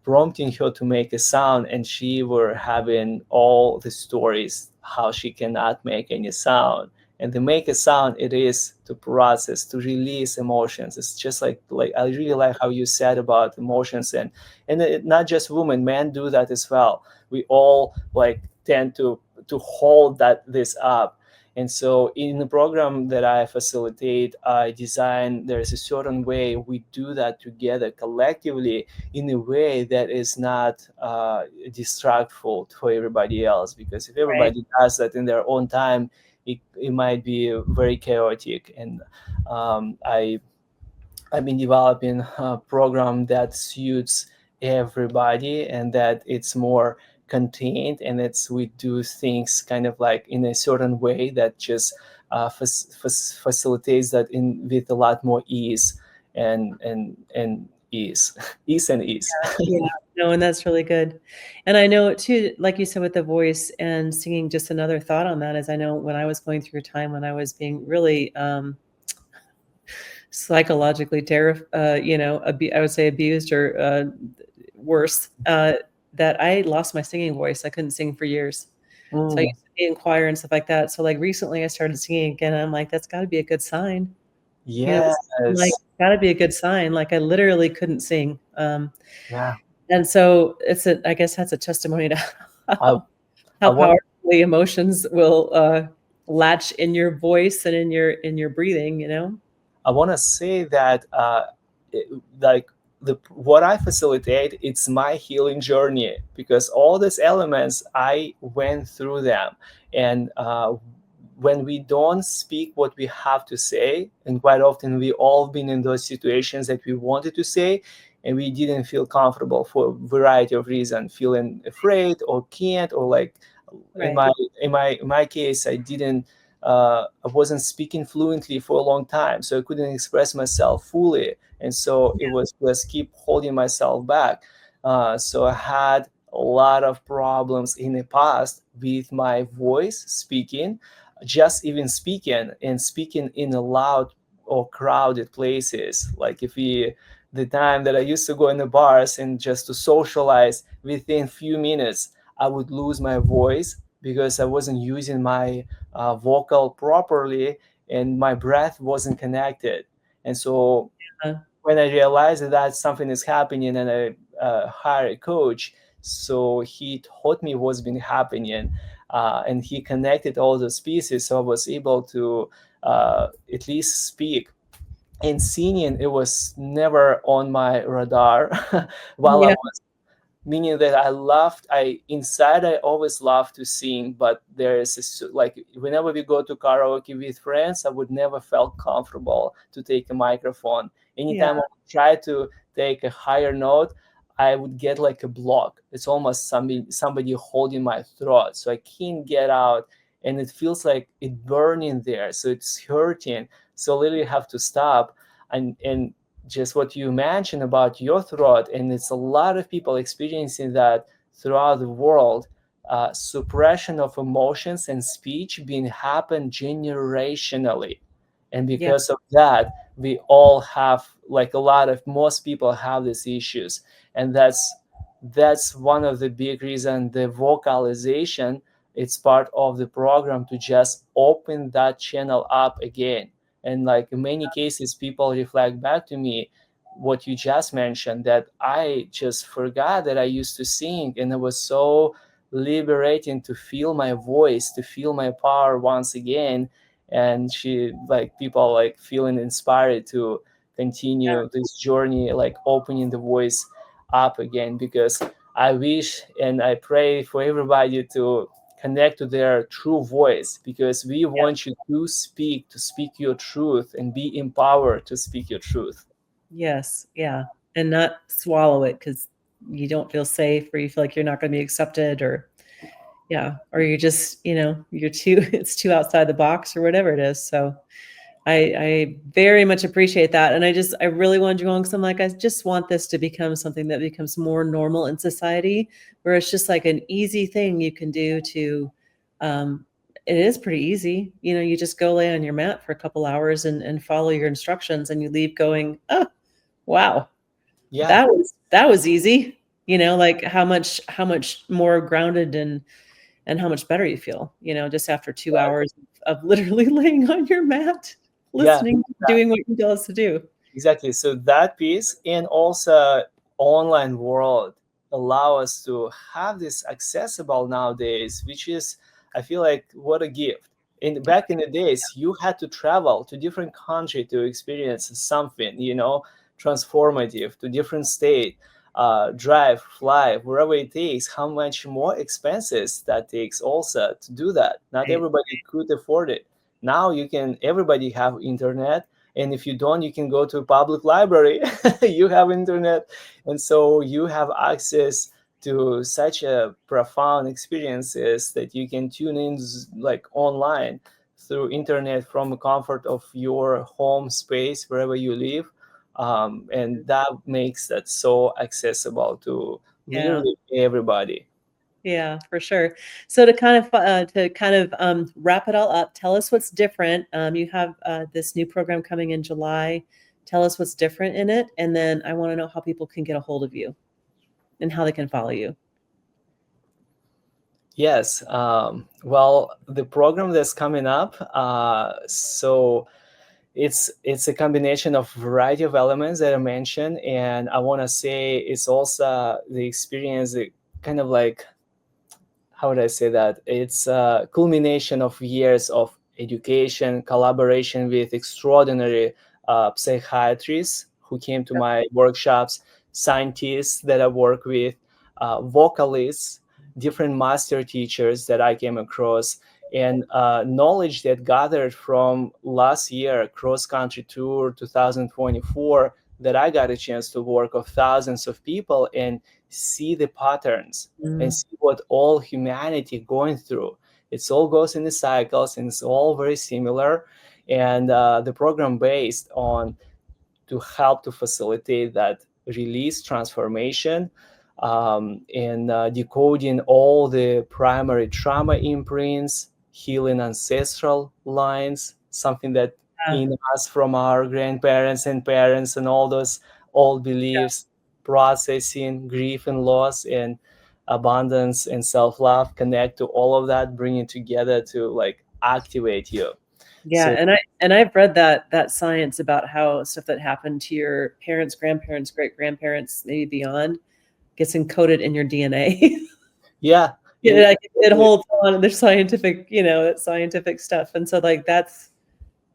prompting her to make a sound, and she were having all the stories how she cannot make any sound. And to make a sound, it is to process, to release emotions. It's just like I really like how you said about emotions, and not just women, men do that as well. We all like tend to hold this up. And so in the program that I facilitate, I design, there's a certain way we do that together collectively in a way that is not distractful for everybody else. Because if
Right.
everybody does that in their own time, it might be very chaotic. And I've been developing a program that suits everybody, and that it's more contained, and we do things kind of like in a certain way that just facilitates that in with a lot more ease and ease, ease and ease.
Yeah. No, and that's really good. And I know too, like you said with the voice and singing, just another thought on that is I know when I was going through a time when I was being really psychologically I would say abused or worse, that I lost my singing voice. I couldn't sing for years. So I
Mm,
used to be in choir and stuff like that. So like recently I started singing again, and I'm like, that's got to be a good sign.
yes.
I'm like, gotta be a good sign. Like I literally couldn't sing.
Yeah.
And so I guess that's a testimony to
I, I
how
want
powerfully emotions will latch in your voice and in your breathing.
I want to say that like what I facilitate, it's my healing journey, because all these elements I went through them. And when we don't speak what we have to say, and quite often we all been in those situations that we wanted to say and we didn't feel comfortable for a variety of reasons, feeling afraid or can't, or like in
Right.
my case, I wasn't speaking fluently for a long time, so I couldn't express myself fully, and so it was just keep holding myself back. So I had a lot of problems in the past with my voice speaking, just even speaking and speaking in a loud or crowded places. Like if we the time that I used to go in the bars and just to socialize, within few minutes I would lose my voice because I wasn't using my vocal properly and my breath wasn't connected. And so
Uh,
when I realized that something is happening, and I hired a coach, so he taught me what's been happening, and he connected all those pieces, so I was able to at least speak. And singing, it was never on my radar while I
yeah.
was, meaning that I inside I always love to sing, but there is like whenever we go to karaoke with friends, I would never felt comfortable to take a microphone.
Yeah.
Anytime I would try to take a higher note, I would get like a block. It's almost somebody holding my throat, so I can't get out, and it feels like it burning there, so it's hurting. So literally have to stop. And just what you mentioned about your throat, and it's a lot of people experiencing that throughout the world. Suppression of emotions and speech being happen generationally, and
Yeah.
because of that, we all have, like a lot of most people have these issues. And that's one of the big reason the vocalization, it's part of the program to just open that channel up again. And like in many cases, people reflect back to me what you just mentioned, that I just forgot that I used to sing, and it was so liberating to feel my voice, to feel my power once again. And she, like, people like feeling inspired to continue this journey, like opening the voice up again, because I wish and I pray for everybody to connect to their true voice, because we want you to speak your truth and be empowered to speak your truth.
Yes. Yeah. And not swallow it because you don't feel safe or you feel like you're not going to be accepted or yeah, or you're just, you're too, it's too outside the box or whatever it is. So I very much appreciate that. And I really wanted you on because I'm like, I just want this to become something that becomes more normal in society, where it's just like an easy thing you can do to, um, it is pretty easy. You just go lay on your mat for a couple hours and follow your instructions and you leave going, oh, wow,
Yeah,
that was easy. Like how much more grounded and how much better you feel, just after 2 hours of literally laying on your mat,
yeah,
listening, doing what you tell us to do.
exactly. So that piece, and also online world, allow us to have this accessible nowadays, which is, I feel like, what a gift. In back in the days, you had to travel to different country to experience something, transformative, to different state, drive, fly, wherever it takes. How much more expenses that takes also to do that. Not
Right.
everybody could afford it. Now everybody have internet, and if you don't, you can go to a public library. You have internet, and so you have access to such a profound experiences that you can tune in like online through internet from the comfort of your home space wherever you live. And that makes that so accessible to
Yeah.
literally everybody.
Yeah, for sure. So to kind of wrap it all up, tell us what's different. You have this new program coming in July. Tell us what's different in it, and then I want to know how people can get a hold of you and how they can follow you.
Yes. Well, the program that's coming up, so it's a combination of variety of elements that I mentioned, and I want to say it's also the experience, kind of like, how would I say that? It's a culmination of years of education, collaboration with extraordinary psychiatrists who came to my workshops, scientists that I work with, vocalists, different master teachers that I came across, and knowledge that gathered from last year cross country tour 2024, that I got a chance to work with thousands of people and see the patterns and see what all humanity going through. It's all goes in the cycles, and it's all very similar. And the program based on to help to facilitate that release transformation, and decoding all the primary trauma imprints, healing ancestral lines, something that in us from our grandparents and parents, and all those old beliefs, processing grief and loss and abundance and self-love, connect to all of that, bring it together to like activate you.
Yeah,
So,
and I've read that science about how stuff that happened to your parents, grandparents, great grandparents, maybe beyond, gets encoded in your DNA.
yeah,
Yeah, like, it holds on. There's scientific, that scientific stuff, and so like that's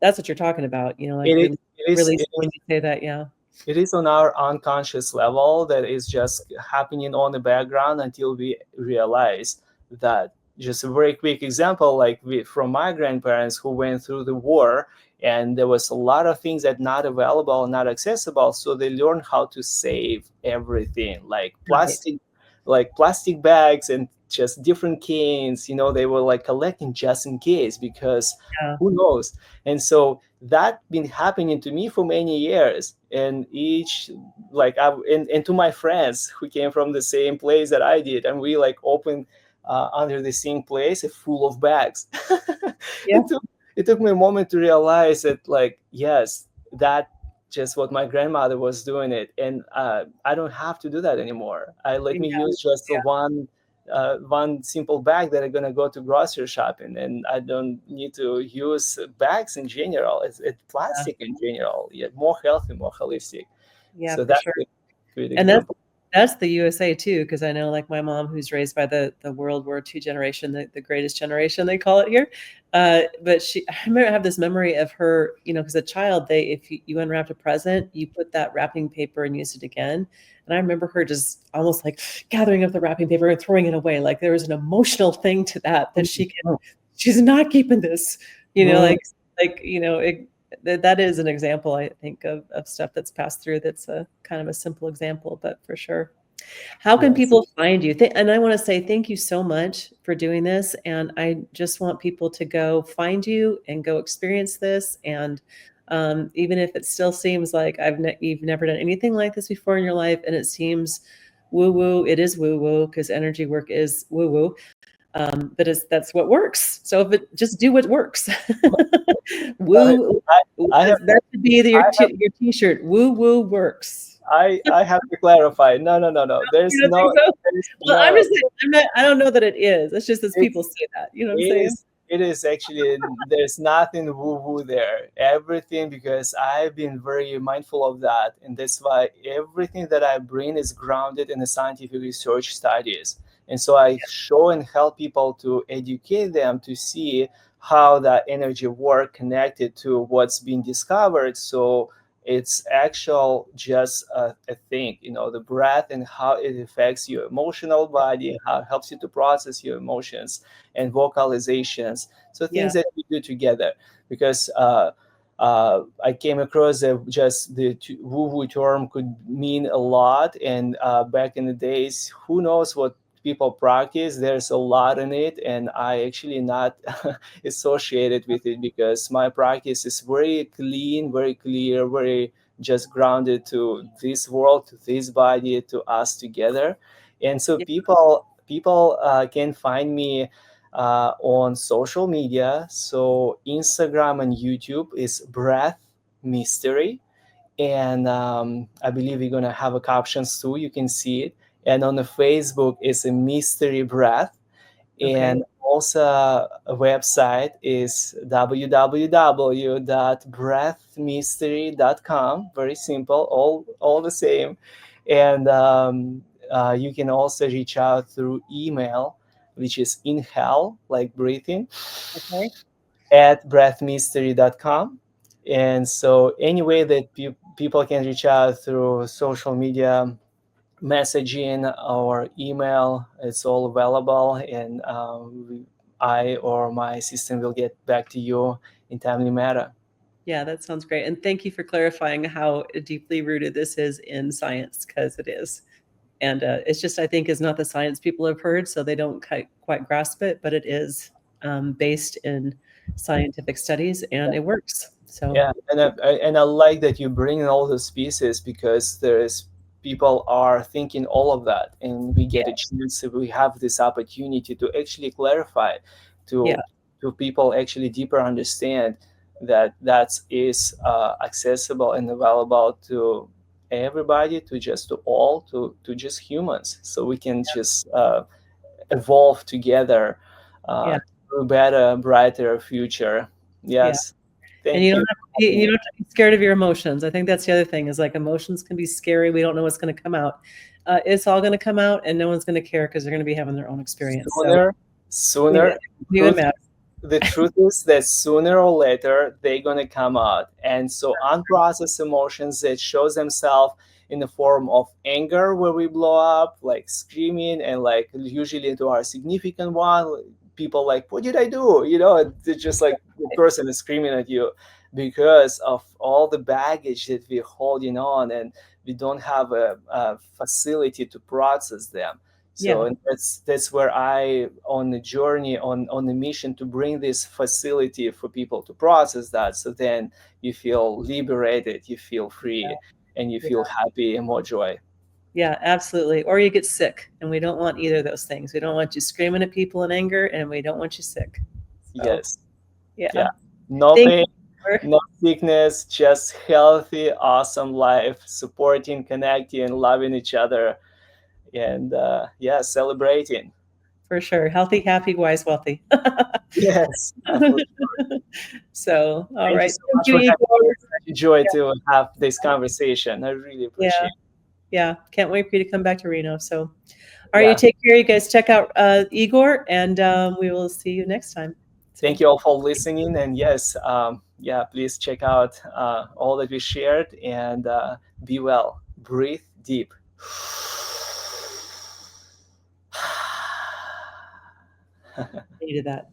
what you're talking about. Like
it
really,
is
really when you say that, yeah.
it is on our unconscious level that is just happening on the background until we realize that. Just a very quick example, like from my grandparents who went through the war, and there was a lot of things that not available, not accessible, so they learned how to save everything, like plastic bags and just different canes. They were like collecting just in case, because
Yeah.
who knows. And so that been happening to me for many years, and each like and to my friends who came from the same place that I did, and we like opened under the same place full of bags.
Yeah.
It took me a moment to realize that, like, yes, that just what my grandmother was doing it, and I don't have to do that anymore. Let me use just one simple bag that I'm gonna go to grocery shopping, and I don't need to use bags in general. It's plastic in general. Yeah, more healthy, more holistic.
Yeah,
So
for
that's
sure.
a good
And
example.
that's the USA too, because I know like my mom, who's raised by the World War II generation, the greatest generation they call it here. But I remember I have this memory of her, because a child, if you unwrapped a present, you put that wrapping paper and used it again. And I remember her just almost like gathering up the wrapping paper and throwing it away. Like there was an emotional thing to that she's not keeping this, that is an example, I think, of stuff that's passed through. That's a kind of a simple example, but for sure. How can
Yes.
people find you? And I want to say thank you so much for doing this. And I just want people to go find you and go experience this. And even if it still seems like you've never done anything like this before in your life, and it seems woo woo, it is woo woo, because energy work is woo woo. But that's what works. So just do what works. Woo. That should be your T-shirt. Woo woo works.
I have to clarify. No. There's
You don't
no.
think so?
There's
Well,
no.
I'm just saying, I don't know that it is. It's just as people say that. You know what I'm saying?
It is actually, there's nothing woo woo there. Everything, because I've been very mindful of that, and that's why everything that I bring is grounded in the scientific research studies. And so I show and help people to educate them to see how that energy work connected to what's been discovered. So it's actual just a thing, the breath and how it affects your emotional body, how it helps you to process your emotions and vocalizations. So things that we do together, because I came across just the woo-woo term could mean a lot. And back in the days, who knows what people practice, there's a lot in it, and I actually not associated with it, because my practice is very clean, very clear, very just grounded to this world, to this body, to us together. And so people can find me on social media. So Instagram and YouTube is Breath Mystery, and I believe we're gonna have a captions too. You can see it. And on the Facebook is a Mystery Breath. And also a website is www.breathmystery.com. Very simple, all the same. And you can also reach out through email, which is inhale, like breathing, at breathmystery.com. And so any way that people can reach out through social media, messaging or email, it's all available. And I or my assistant will get back to you in timely manner.
Yeah, that sounds great. And thank you for clarifying how deeply rooted this is in science, because it is. And it's just, I think, is not the science people have heard, so they don't quite grasp it, but it is based in scientific studies, and it works. So
Yeah, and I like that you bring in all those pieces, because people are thinking all of that, and we get a chance, we have this opportunity to actually clarify
yeah,
to people, actually deeper understand that is accessible and available to everybody, to all, to just humans, so we can just evolve together
yeah,
to a better, brighter future.
yeah.
Yes.
And
Thank you.
you don't have to be scared of your emotions. I think that's the other thing, is like emotions can be scary. We don't know what's going to come out. It's all going to come out, and no one's going to care because they're going to be having their own experience.
Sooner.
Even matter.
The truth is that sooner or later they're gonna come out, and so unprocessed emotions that shows themselves in the form of anger, where we blow up, like screaming, and like usually to our significant one, people like, "What did I do?" It's just like the person is screaming at you because of all the baggage that we're holding on, and we don't have a facility to process them. So
Yeah,
and that's where I on the journey, on the mission to bring this facility for people to process that. So then you feel liberated, you feel free, and you feel happy and more joy.
yeah, absolutely. Or you get sick, and we don't want either of those things. We don't want you screaming at people in anger, and we don't want you sick. So,
Yes.
yeah.
Yeah. No
Thank
pain,
you.
no sickness, just healthy, awesome life, supporting, connecting, loving each other, and celebrating.
For sure. Healthy, happy, wise, wealthy.
Yes.
So, all
Thank you
right.
so
Thank
much
you,
for having me.
Igor.
It's such a joy to have this conversation. I really
Yeah.
appreciate it.
Yeah. Can't wait for you to come back to Reno. So, all right.
Yeah.
You take care. You guys check out Igor, and we will see you next time.
Thank you all for listening. And yes, please check out all that we shared, and be well. Breathe deep.
Needed that.